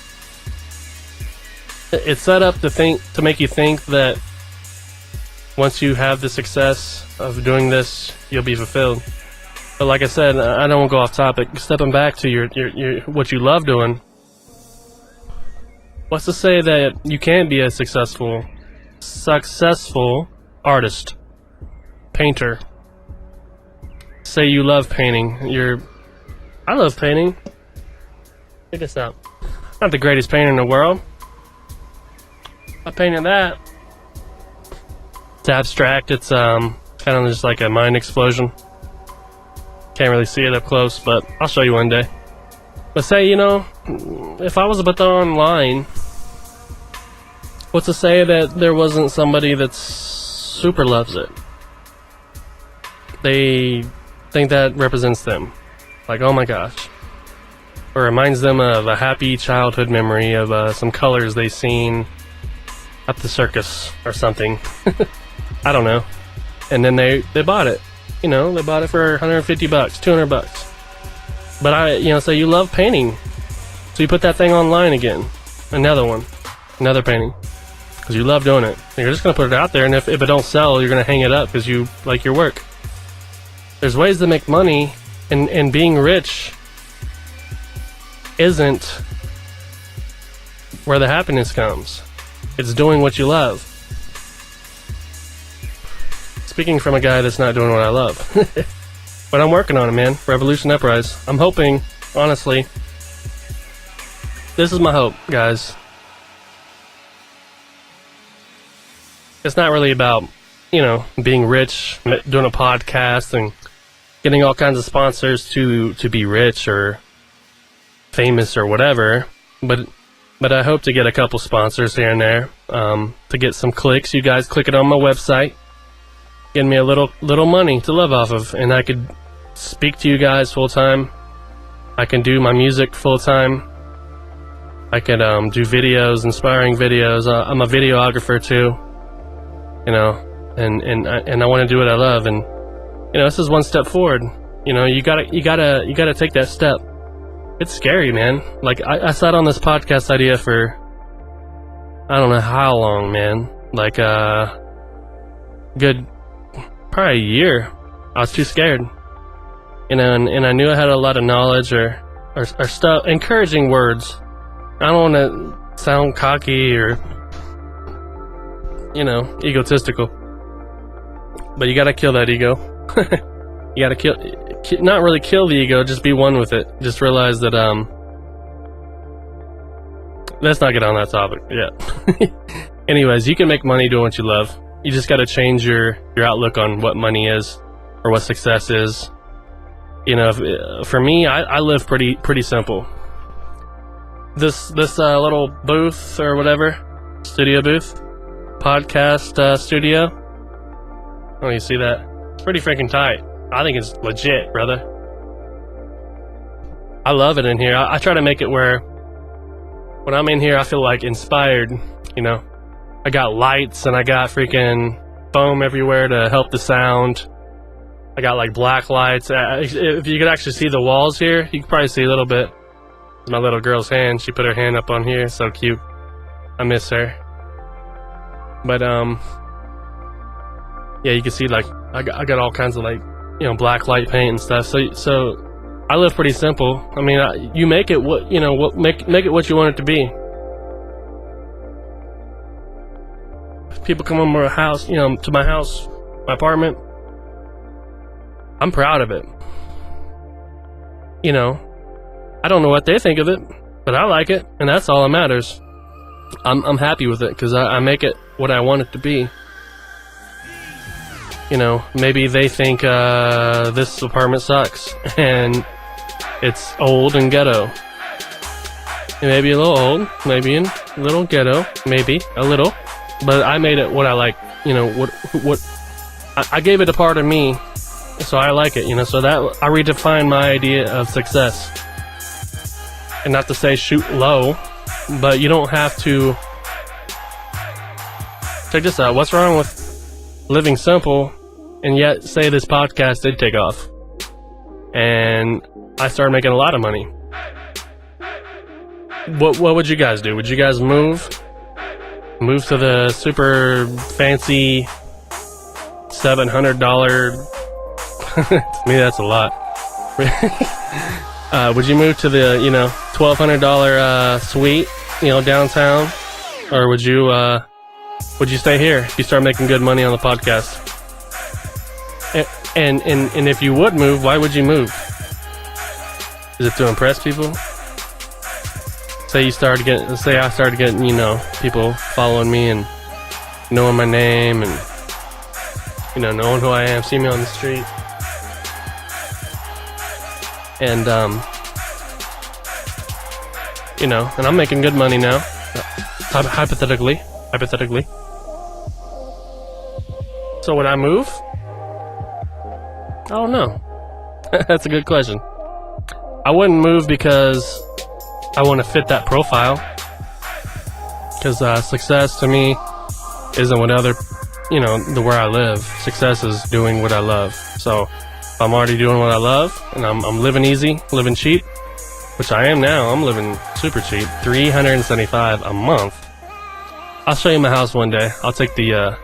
It's set up to make you think that once you have the success of doing this, you'll be fulfilled. But like I said, I don't want to go off topic. Stepping back to your what you love doing. What's to say that you can't be a successful artist, painter? Say you love painting. I love painting. Check this out. Not the greatest painter in the world. I painted that. It's abstract. It's kind of just like a mind explosion. Can't really see it up close, but I'll show you one day. But say, you know, if I was to put that online, what's to say that there wasn't somebody that super loves it? They think that represents them. Like, oh my gosh. Or reminds them of a happy childhood memory of some colors they seen at the circus or something. I don't know. And then they bought it. You know, they bought it for $150, $200. But so you love painting. So you put that thing online again. Another one. Another painting. Because you love doing it. And you're just going to put it out there, and if it don't sell, you're going to hang it up because you like your work. There's ways to make money, and being rich isn't where the happiness comes. It's doing what you love. Speaking from a guy that's not doing what I love. But I'm working on it, man. Revolution Uprise. I'm hoping, honestly, this is my hope, guys. It's not really about, you know, being rich, doing a podcast, and getting all kinds of sponsors to be rich or famous or whatever. But I hope to get a couple sponsors here and there, to get some clicks. You guys click it on my website, getting me a little money to live off of, and I could speak to you guys full time. I can do my music full time. I could do videos, inspiring videos. I'm a videographer too, you know, and I want to do what I love. And you know, this is one step forward. You know, you gotta take that step. It's scary, man. Like I sat on this podcast idea for I don't know how long, man. Like good probably a year. I was too scared, you know, and I knew I had a lot of knowledge or stuff, encouraging words. I don't want to sound cocky or, you know, egotistical, but you gotta kill that ego. You gotta not really kill the ego, just be one with it. Just realize that let's not get on that topic yet. Anyways, you can make money doing what you love. You just gotta change your outlook on what money is or what success is. You know, for me, I live pretty simple. This little booth or whatever, studio booth, podcast studio. Oh, you see that? It's pretty freaking tight. I think it's legit, brother. I love it in here. I try to make it where when I'm in here, I feel like inspired, you know. I got lights and I got freaking foam everywhere to help the sound. I got like black lights. If you could actually see the walls here, you could probably see a little bit. My little girl's hand. She put her hand up on here. So cute. I miss her. But yeah, you can see like I got all kinds of like, you know, black light paint and stuff. So I live pretty simple. I mean, you make it what, you know, what make it what you want it to be. If people come over my house, you know, to my house, my apartment, I'm proud of it. You know, I don't know what they think of it, but I like it, and that's all that matters. I'm happy with it because I make it what I want it to be. You know, maybe they think this apartment sucks and it's old and ghetto. It may be a little old, maybe a little ghetto, maybe a little, but I made it what I like. You know, what I gave it a part of me, so I like it. You know, so that I redefine my idea of success. And not to say shoot low, but you don't have to. Check this out. What's wrong with living simple and yet say this podcast did take off and I started making a lot of money? What would you guys do? Would you guys move to the super fancy $700? To me, that's a lot. Would you move to the, you know, $1,200 suite, you know, downtown, or would you stay here if you start making good money on the podcast? And if you would move, why would you move? Is it to impress people? say I started getting, you know, people following me and knowing my name and, you know, knowing who I am, see me on the street. And, you know, and I'm making good money now. Hypothetically. So would I move? I don't know. That's a good question. I wouldn't move because I want to fit that profile. Because success to me isn't what other, you know, where I live. Success is doing what I love. So if I'm already doing what I love and I'm living easy, living cheap, which I am now. I'm living super cheap, $375 a month. I'll show you my house one day. I'll take the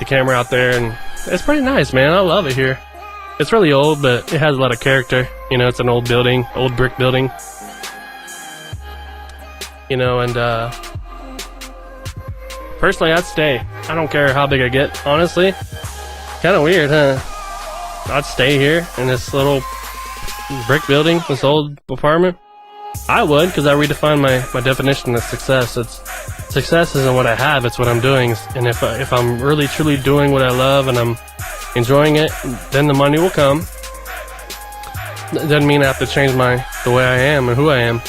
camera out there, and it's pretty nice, man. I love it here. It's really old, but it has a lot of character. You know, it's an old building, old brick building. You know, and personally, I'd stay. I don't care how big I get, honestly. Kind of weird, huh? I'd stay here in this little brick building, this old apartment. I would, because I redefine my definition of success. Success isn't what I have, it's what I'm doing. And if I'm really truly doing what I love and I'm enjoying it, then the money will come. It doesn't mean I have to change the way I am and who I am.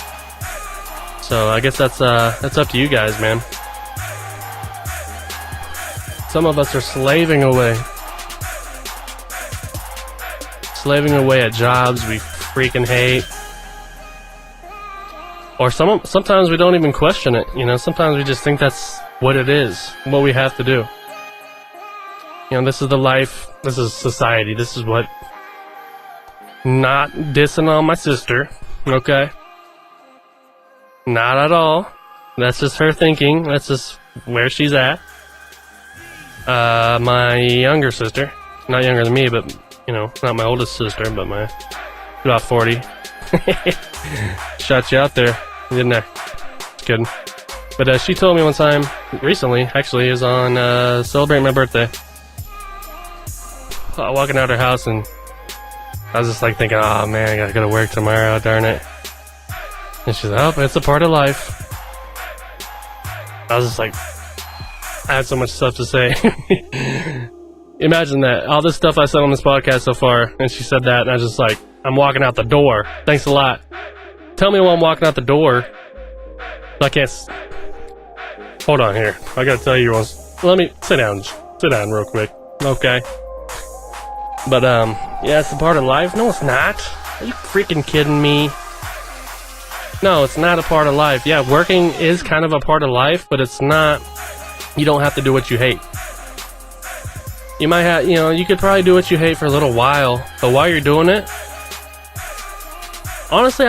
So I guess that's up to you guys, man. Some of us are slaving away at jobs we freaking hate. Or sometimes we don't even question it, you know. Sometimes we just think that's what it is, what we have to do. You know, this is the life, this is society, this is what... Not dissing on my sister, okay? Not at all. That's just her thinking, that's just where she's at. My younger sister, not younger than me, but, you know, not my oldest sister, but about 40. Shot you out there, didn't I? Just kidding. But she told me one time, recently, actually, is on celebrating my birthday. Walking out her house, and I was just like thinking, oh man, I gotta go to work tomorrow, darn it. And she's like, oh, it's a part of life. I was just like, I had so much stuff to say. Imagine that, all this stuff I said on this podcast so far, and she said that, and I was just like, I'm walking out the door. Thanks a lot. Tell me while I'm walking out the door. I can't. Hold on here. I gotta tell you once. Let me sit down. Sit down real quick. Okay. But yeah, it's a part of life. No, it's not. Are you freaking kidding me? No, it's not a part of life. Yeah, working is kind of a part of life, but it's not. You don't have to do what you hate. You might have, you know, you could probably do what you hate for a little while, but while you're doing it, honestly,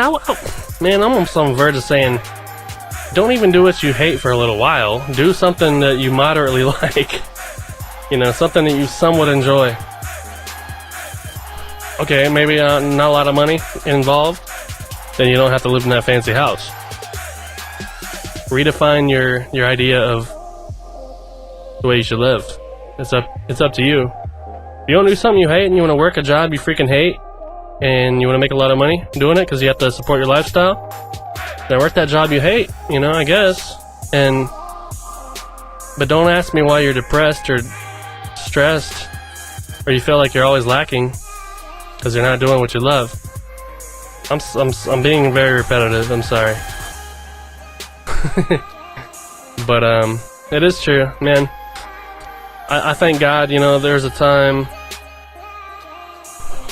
man, I'm on some verge of saying, don't even do what you hate for a little while. Do something that you moderately like. You know, something that you somewhat enjoy. Okay, maybe not a lot of money involved, then you don't have to live in that fancy house. Redefine your idea of the way you should live. It's up to you. If you want to do something you hate and you want to work a job you freaking hate and you want to make a lot of money doing it because you have to support your lifestyle, then work that job you hate, you know, I guess. But don't ask me why you're depressed or stressed or you feel like you're always lacking because you're not doing what you love. I'm being very repetitive, I'm sorry. But it is true, man. I thank God, you know, there's a time,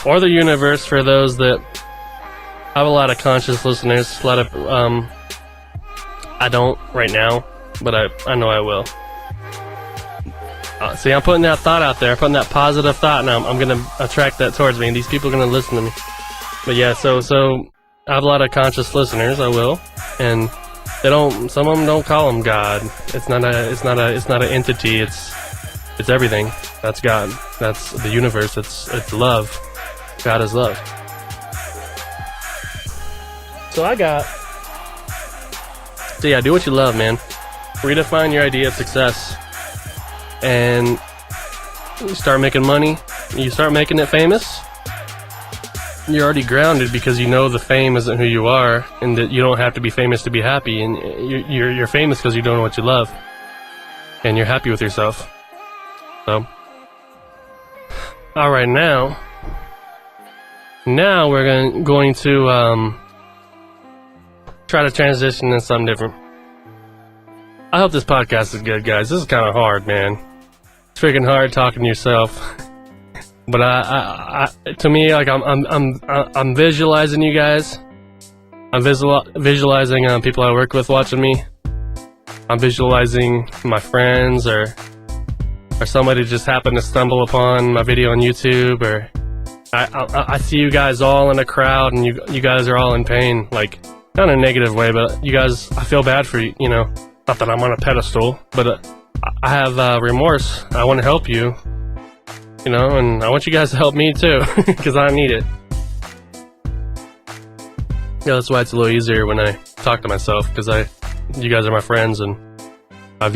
or the universe, for those that have a lot of conscious listeners. A lot of, I don't right now, but I know I will. See, I'm putting that thought out there, putting that positive thought, and I'm gonna attract that towards me, and these people are gonna listen to me. But yeah, so I have a lot of conscious listeners, I will, and some of them don't call them God. It's not an entity, it's everything. That's God. That's the universe. It's love. God is love. So yeah, do what you love, man. Redefine your idea of success. And you start making money. You start making it famous. you're already grounded because you know the fame isn't who you are, and that you don't have to be famous to be happy, and you're famous because you don't know what you love, and you're happy with yourself. So, all right, now we're going to try to transition into something different. I hope this podcast is good, guys. This is kind of hard, man. It's freaking hard talking to yourself. But to me, like I'm visualizing you guys. I'm visualizing people I work with watching me. I'm visualizing my friends or somebody just happened to stumble upon my video on YouTube, or I see you guys all in a crowd and you guys are all in pain, like not in a negative way, but you guys, I feel bad for you. You know, not that I'm on a pedestal, but I have remorse. I want to help you. You know, and I want you guys to help me too, because I need it. Yeah, that's why it's a little easier when I talk to myself, because you guys are my friends, and I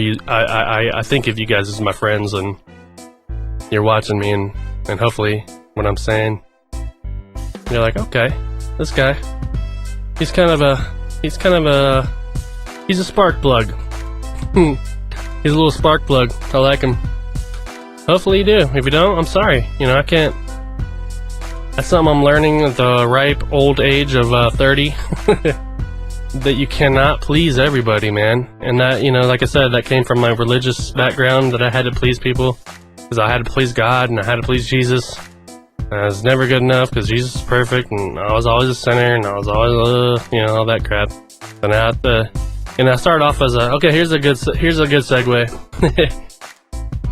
think of you guys as my friends, and you're watching me, and hopefully what I'm saying, you're like, okay, this guy, he's a spark plug. He's a little spark plug. I like him. Hopefully you do. If you don't, I'm sorry. You know, I can't. That's something I'm learning at the ripe old age of 30. That you cannot please everybody, man. And that, you know, like I said, that came from my religious background, that I had to please people. Because I had to please God and I had to please Jesus. And I was never good enough because Jesus is perfect and I was always a sinner and I was always, you know, all that crap. And I started off as here's a good segue.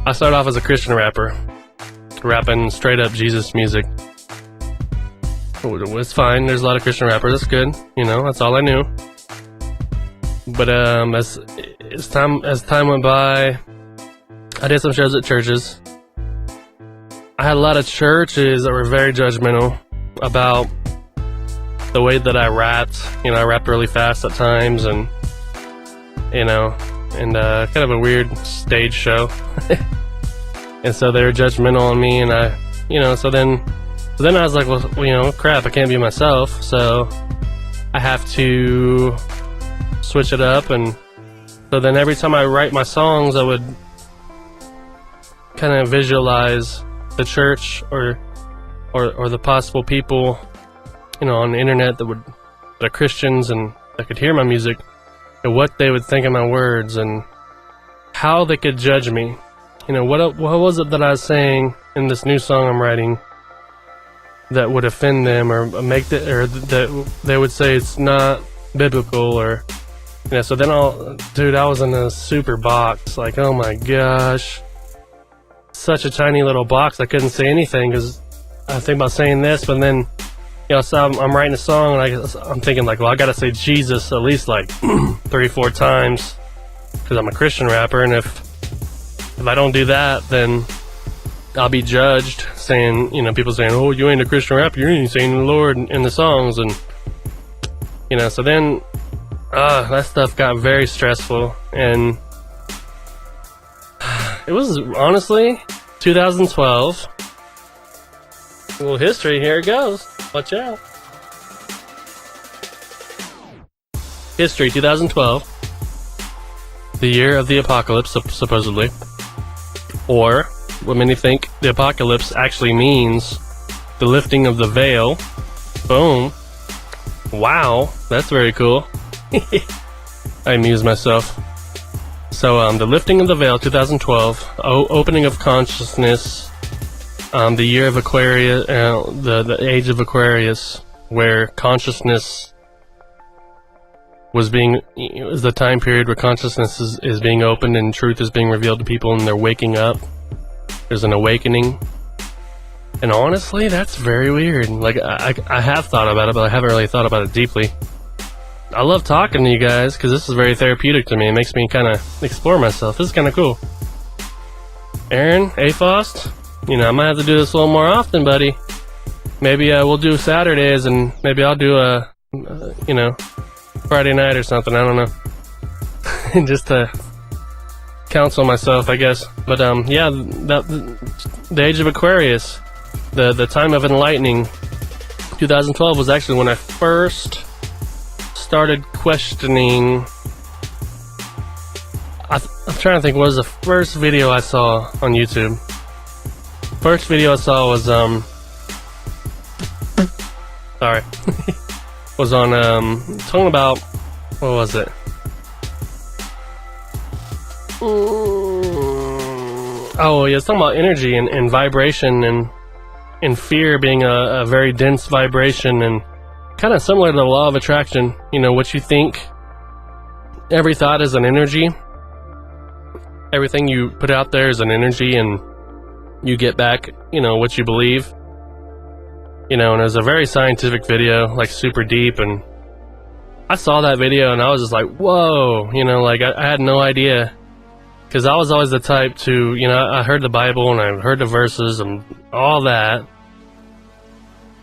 I started off as a Christian rapper, rapping straight up Jesus music. It's fine. There's a lot of Christian rappers. That's good. You know, that's all I knew. But as time went by, I did some shows at churches. I had a lot of churches that were very judgmental about the way that I rapped. You know, I rapped really fast at times, and you know. And kind of a weird stage show. And so they were judgmental on me, and so then I was like, well, you know, crap, I can't be myself, so I have to switch it up. And so then every time I write my songs, I would kind of visualize the church or the possible people, you know, on the internet that are Christians and that could hear my music, and what they would think of my words and how they could judge me. You know, what was it that I was saying in this new song I'm writing that would offend them or that they would say it's not biblical, or, you know, so then I was in a super box, like, oh my gosh, such a tiny little box. I couldn't say anything because I think about saying this, but then, you know, so I'm writing a song and I'm thinking like, well, I gotta say Jesus at least like 3-4 times because I'm a Christian rapper, and if I don't do that, then I'll be judged, saying, you know, people saying, oh, you ain't a Christian rapper, you ain't saying the Lord in the songs, and, you know, so then that stuff got very stressful, and it was honestly 2012. A little history, here it goes. Watch out. History, 2012. The year of the apocalypse, supposedly. Or, what many think the apocalypse actually means the lifting of the veil. Boom. Wow, that's very cool. I amuse myself. So, the lifting of the veil, 2012. Opening of consciousness. The year of Aquarius, the age of Aquarius, where consciousness was the time period where consciousness is being opened and truth is being revealed to people, and they're waking up. There's an awakening. And honestly, that's very weird. Like, I have thought about it, but I haven't really thought about it deeply. I love talking to you guys because this is very therapeutic to me. It makes me kind of explore myself. This is kind of cool. Aaron, Afost, you know, I might have to do this a little more often, buddy. Maybe we'll do Saturdays, and maybe I'll do you know, Friday night or something. I don't know. Just to counsel myself, I guess. But yeah, the age of Aquarius, the time of enlightening, 2012 was actually when I first started questioning. I'm trying to think, what was the first video I saw on YouTube? First video I saw was sorry. was on talking about, what was it? Oh yeah, it's talking about energy and vibration and fear being a very dense vibration, and kind of similar to the law of attraction. You know, what you think, every thought is an energy. Everything you put out there is an energy, and you get back, you know, what you believe. You know, and it was a very scientific video, like super deep, and I saw that video and I was just like, whoa, you know, like I had no idea, because I was always the type to, you know, I heard the Bible and I heard the verses and all that,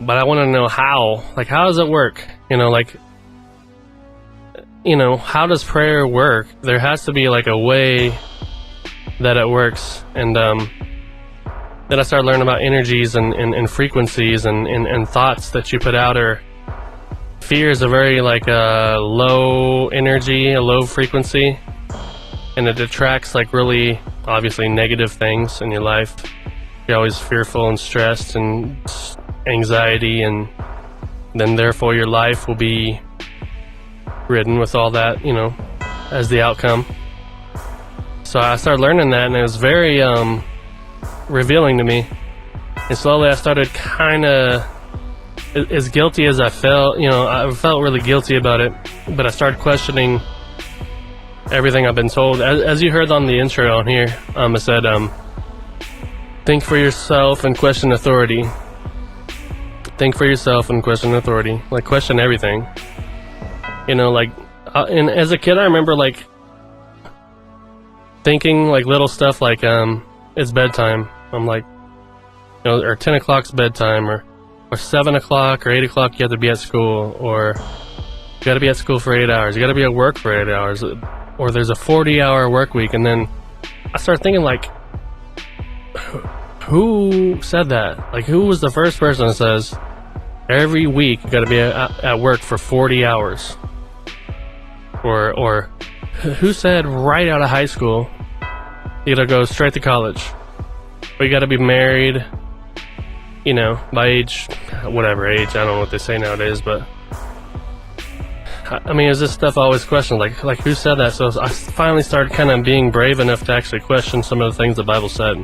but I want to know how, like, how does it work? You know, like, you know, how does prayer work? There has to be like a way that it works. And then I started learning about energies and frequencies and thoughts that you put out. Or fear is a very like low energy, a low frequency, and it attracts like really obviously negative things in your life. You're always fearful and stressed and anxiety, and then therefore your life will be ridden with all that, you know, as the outcome. So I started learning that, and it was very revealing to me. And slowly I started kind of, as guilty as I felt, you know, I felt really guilty about it, but I started questioning everything I've been told. As you heard on the intro on here, I said, think for yourself and question authority. Think for yourself and question authority. Like, question everything. You know, like, and as a kid I remember like thinking like little stuff like, it's bedtime. I'm like, you know, or 10 o'clock's bedtime, or 7 o'clock or 8 o'clock you have to be at school, or you gotta be at school for 8 hours, you gotta be at work for 8 hours, or there's a 40-hour work week. And then I started thinking like, who said that? Like, who was the first person that says every week you gotta be at work for 40 hours? Or who said right out of high school you gotta go straight to college, or you gotta be married, you know, by age, whatever age, I don't know what they say nowadays, but I mean, is this stuff I always questioned, like who said that? So I finally started kind of being brave enough to actually question some of the things the Bible said.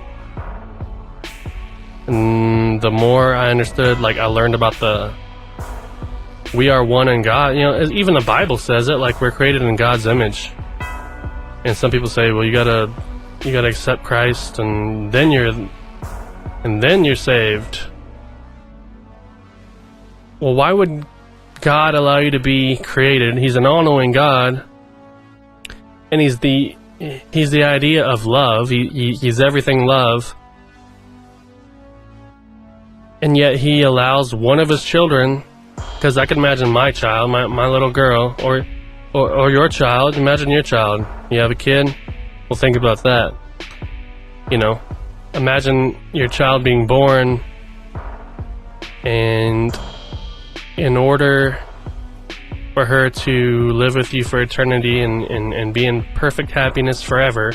And the more I understood, like, I learned about we are one in God. You know, even the Bible says it, like, we're created in God's image. And some people say, well, you gotta accept Christ and then you're saved. Well, why would God allow you to be created? He's an all-knowing God, and he's the idea of love. He's everything love. And yet he allows one of his children, because I can imagine my child, my little girl, or your child. Imagine your child. You have a kid? Well, think about that. You know, imagine your child being born, and in order for her to live with you for eternity and be in perfect happiness forever,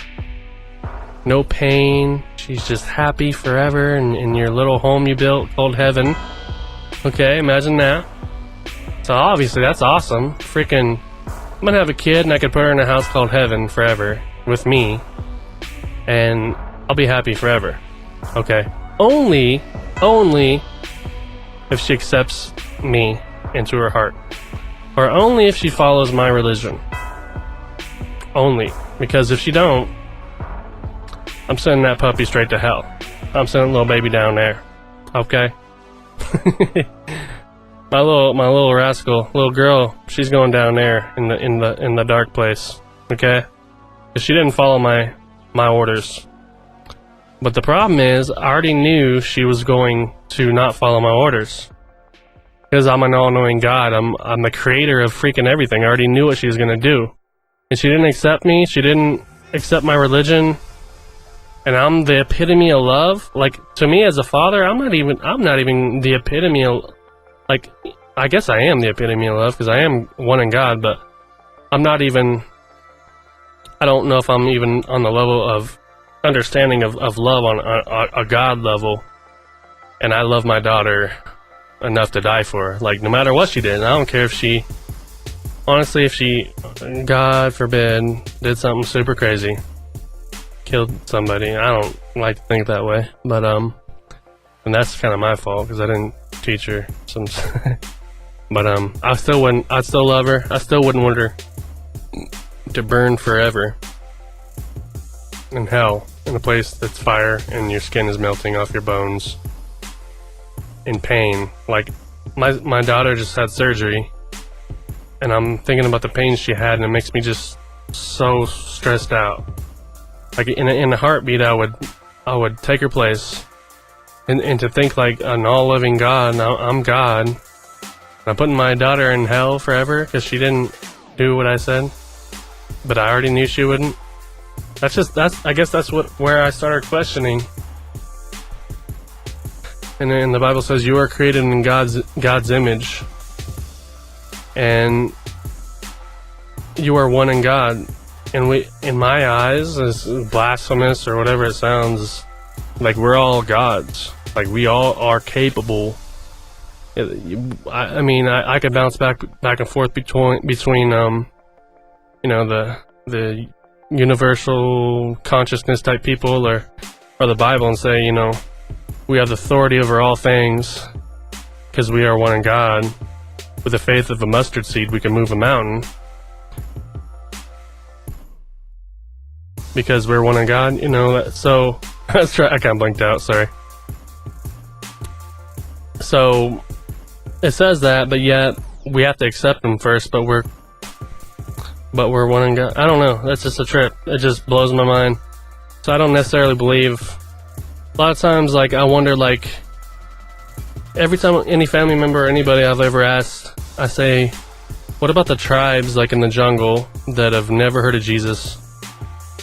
no pain, she's just happy forever in your little home you built called heaven. Okay, imagine that. So obviously that's awesome. Freaking, I'm gonna have a kid and I could put her in a house called heaven forever with me, and I'll be happy forever. Okay, only if she accepts me into her heart, or only if she follows my religion. Only, because if she don't, I'm sending that puppy straight to hell. I'm sending little baby down there. Okay. my little rascal, little girl, she's going down there in the dark place. Okay, because she didn't follow my orders. But the problem is, I already knew she was going to not follow my orders, because I'm an all-knowing God. I'm the creator of freaking everything. I already knew what she was gonna do, and she didn't accept me. She didn't accept my religion, and I'm the epitome of love. Like, to me as a father, I'm not even the epitome of like, I guess I am the epitome of love, because I am one in God, but I'm not even, I don't know if I'm even on the level of understanding of love on a God level. And I love my daughter enough to die for her. Like, no matter what she did, and I don't care if she, honestly, if she, God forbid, did something super crazy, killed somebody. I don't like to think that way, but and that's kind of my fault because I didn't teach her some. But I still wouldn't. I still love her. I still wouldn't want her to burn forever in hell, in a place that's fire and your skin is melting off your bones in pain. Like, my daughter just had surgery, and I'm thinking about the pain she had, and it makes me just so stressed out. Like, in a heartbeat, I would take her place, and to think like an all-loving God, and I'm God, I'm putting my daughter in hell forever because she didn't do what I said, but I already knew she wouldn't. I guess that's where I started questioning. And then the Bible says you are created in God's image, and you are one in God. And we, in my eyes, as blasphemous or whatever it sounds, like, we're all gods. Like, we all are capable. I mean, I could bounce back and forth between you know, the universal consciousness type people or the Bible, and say, you know, we have authority over all things because we are one in God. With the faith of a mustard seed, we can move a mountain because we're one in God, you know. So that's right. I kind of blinked out. Sorry. So it says that, but yet we have to accept Him first. But we're one in God. I don't know. That's just a trip. It just blows my mind. So I don't necessarily believe. A lot of times, like, I wonder, like, every time any family member or anybody I've ever asked, I say, what about the tribes, like, in the jungle that have never heard of Jesus?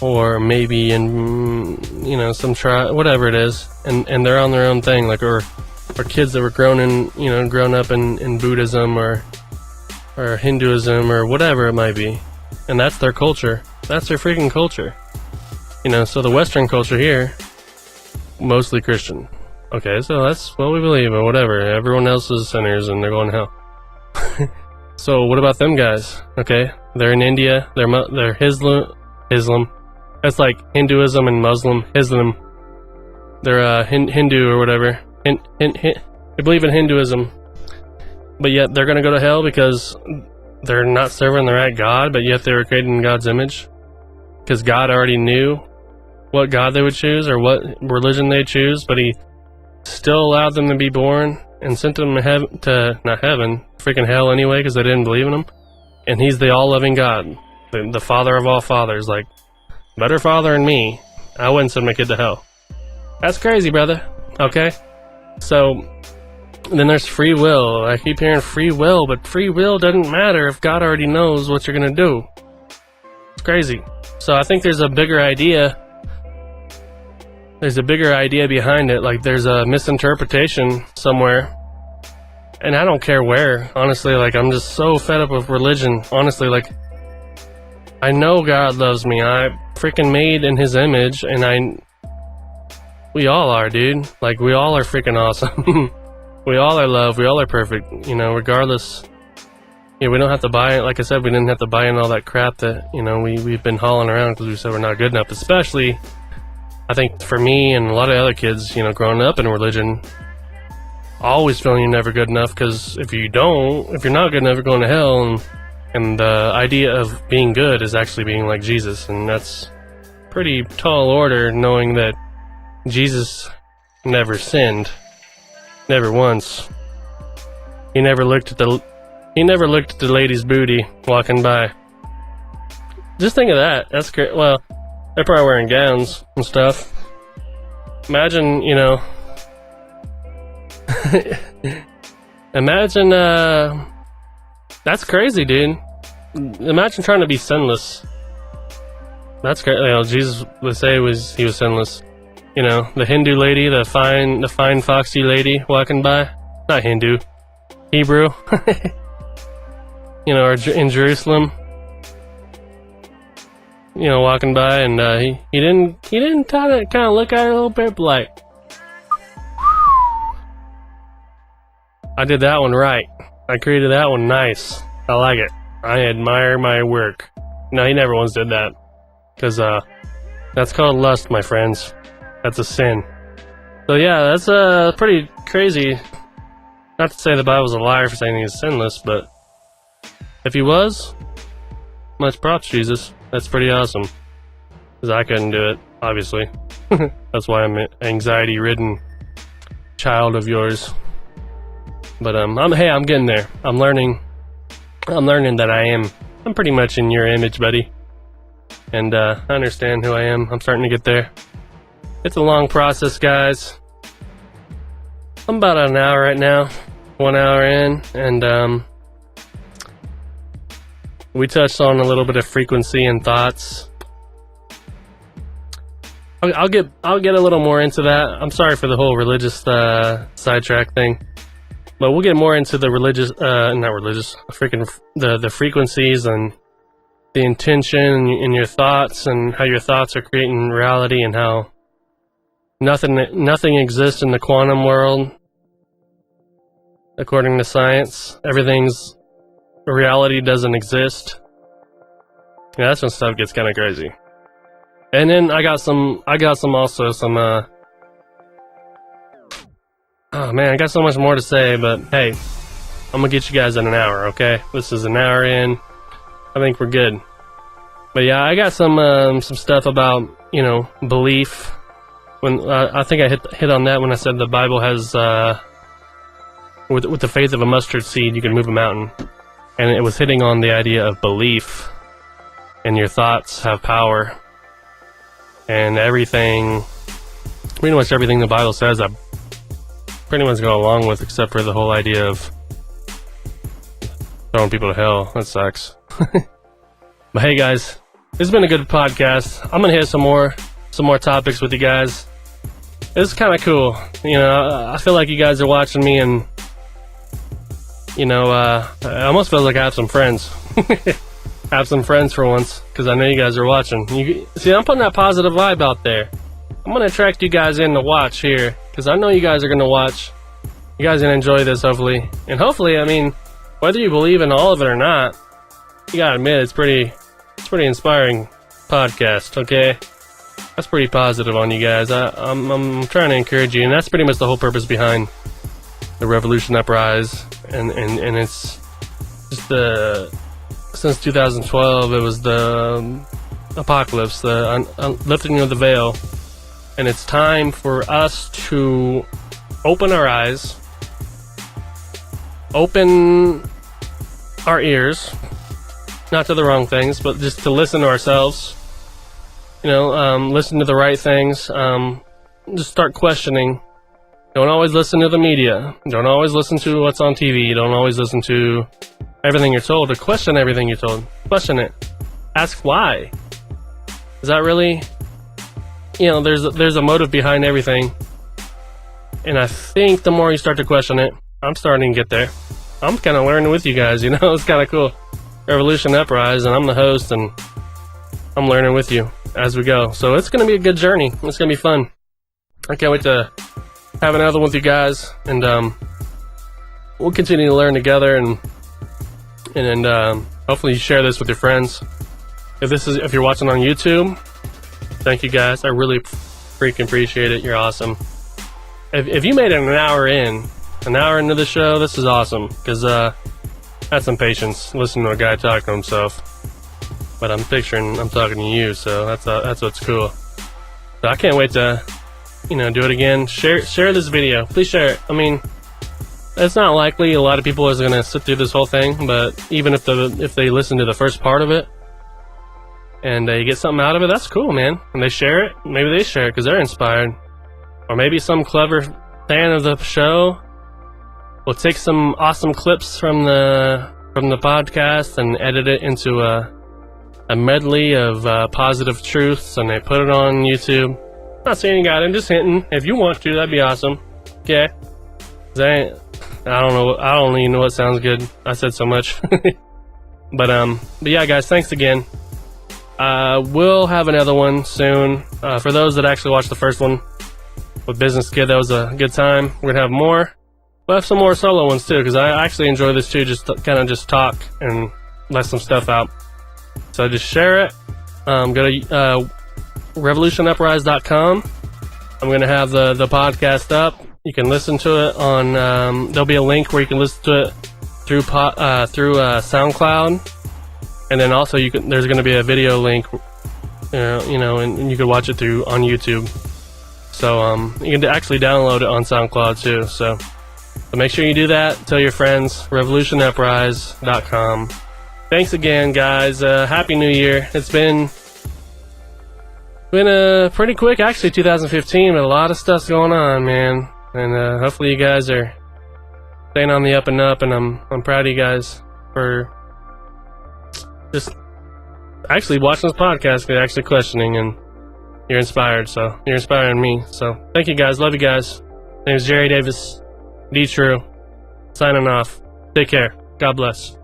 Or maybe in, you know, some tribe, whatever it is, and they're on their own thing, like, or kids that were grown up in Buddhism or Hinduism or whatever it might be. And that's their culture. That's their freaking culture. You know, so the Western culture here, mostly Christian. Okay, so that's what we believe or whatever. Everyone else is sinners and they're going to hell. So what about them guys? Okay, they're in India. They're Islam. That's like Hinduism and Muslim. Islam. They're Hindu or whatever. They believe in Hinduism, but yet they're going to go to hell because they're not serving the right God, but yet they were created in God's image because God already knew what God they would choose or what religion they'd choose, but He still allowed them to be born and sent them to not heaven, freaking hell anyway, because they didn't believe in Him. And He's the all-loving God, the Father of all fathers. Like, better father than me, I wouldn't send my kid to hell. That's crazy, brother. Okay? So then there's free will. I keep hearing free will, but free will doesn't matter if God already knows what you're going to do. It's crazy. So I think there's a bigger idea. There's a bigger idea behind it. Like, there's a misinterpretation somewhere. And I don't care where. Honestly, like, I'm just so fed up with religion. Honestly, like, I know God loves me. I'm freaking made in His image, and we all are, dude. Like, we all are freaking awesome. We all are loved. We all are perfect. You know, regardless. Yeah, we don't have to buy it. Like I said, we didn't have to buy in all that crap that, you know, we've been hauling around because we said we're not good enough. Especially, I think for me and a lot of other kids, you know, growing up in religion, always feeling you're never good enough, because if you're not good enough, you're going to hell. And the idea of being good is actually being like Jesus, and that's pretty tall order, knowing that Jesus never sinned, never once. He never looked at the lady's booty walking by. Just think of that. That's great. Well, they're probably wearing gowns and stuff. Imagine, you know. Imagine, that's crazy, dude. Imagine trying to be sinless. That's crazy. You know, Jesus would say he was sinless. You know, the Hindu lady, the fine foxy lady walking by. Not Hindu. Hebrew, or in Jerusalem, walking by, and he didn't kind of look at it a little bit, but like, I did that one right. I created that one nice. I like it. I admire my work. No, he never once did that, because that's called lust, my friends. That's a sin. So yeah, that's pretty crazy. Not to say the Bible's a liar for saying he's sinless, but if he was, much props, Jesus. That's pretty awesome. Because I couldn't do it, obviously. That's why I'm an anxiety-ridden child of yours. But I'm getting there. I'm learning that I'm pretty much in your image, buddy. And I understand who I am. I'm starting to get there. It's a long process, guys. I'm about an hour right now. 1 hour in, and we touched on a little bit of frequency and thoughts. I'll get a little more into that. I'm sorry for the whole religious sidetrack thing, but we'll get more into the religious, the frequencies and the intention in your thoughts, and how your thoughts are creating reality, and how nothing exists in the quantum world. According to science, reality doesn't exist. Yeah, that's when stuff gets kind of crazy. And then I got some oh man, I got so much more to say, but hey, I'm gonna get you guys in an hour, okay? This is an hour in. I think we're good. But yeah, I got some stuff about, belief. When I think I hit on that when I said the Bible has with the faith of a mustard seed, you can move a mountain. And it was hitting on the idea of belief, and your thoughts have power. And pretty much everything the Bible says, I pretty much go along with, except for the whole idea of throwing people to hell. That sucks. But hey, guys, this has been a good podcast. I'm gonna hit some more topics with you guys. It's kind of cool. I feel like you guys are watching me, and it almost feels like I have some friends. I have some friends for once, because I know you guys are watching. See, I'm putting that positive vibe out there. I'm going to attract you guys in to watch here, because I know you guys are going to watch. You guys are going to enjoy this, hopefully. And hopefully, whether you believe in all of it or not, you got to admit, it's pretty inspiring podcast, okay? That's pretty positive on you guys. I'm trying to encourage you, and that's pretty much the whole purpose behind the Revolution Uprise, and it's just since 2012, it was the apocalypse, the lifting of the veil, and it's time for us to open our eyes, open our ears, not to the wrong things, but just to listen to ourselves, listen to the right things, just start questioning. Don't always listen to the media. Don't always listen to what's on TV. Don't always listen to everything you're told, or question everything you're told. Question it. Ask why. Is that really... there's a motive behind everything. And I think the more you start to question it, I'm starting to get there. I'm kind of learning with you guys, It's kind of cool. Revolution Uprise, and I'm the host, and I'm learning with you as we go. So it's going to be a good journey. It's going to be fun. I can't wait to have another one with you guys, and we'll continue to learn together, and hopefully you share this with your friends. If you're watching on YouTube, thank you guys. I really freaking appreciate it. You're awesome. If you made it an hour into the show, this is awesome, because I had some patience listening to a guy talk to himself. But I'm talking to you, so that's what's cool. So I can't wait to do it again. Share this video. Please share it. It's not likely a lot of people are going to sit through this whole thing, but even if they listen to the first part of it and they get something out of it, that's cool, man. And they share it, maybe they share it because they're inspired. Or maybe some clever fan of the show will take some awesome clips from the podcast and edit it into a medley of positive truths, and they put it on YouTube. Not saying you got it, I'm just hinting. If you want to, that'd be awesome. Okay? I I don't even know what sounds good. I said so much. But yeah, guys, thanks again. We'll have another one soon. For those that actually watched the first one with Business Kid, that was a good time. We're gonna have more. We'll have some more solo ones too, because I actually enjoy this too. Just kind of just talk and let some stuff out. So just share it. Go to revolutionuprise.com. I'm gonna have the podcast up. You can listen to it on. There'll be a link where you can listen to it through SoundCloud, and then also there's going to be a video link, and you can watch it on YouTube. So you can actually download it on SoundCloud too. So make sure you do that. Tell your friends. revolutionuprise.com. Thanks again, guys. Happy New Year. It's been pretty quick, actually, 2015, but a lot of stuff's going on, man. And hopefully you guys are staying on the up and up, and I'm proud of you guys for just actually watching this podcast and actually questioning, and you're inspired, so you're inspiring me. So thank you guys. Love you guys. My name is Jerry Davis. Be true. Signing off. Take care. God bless.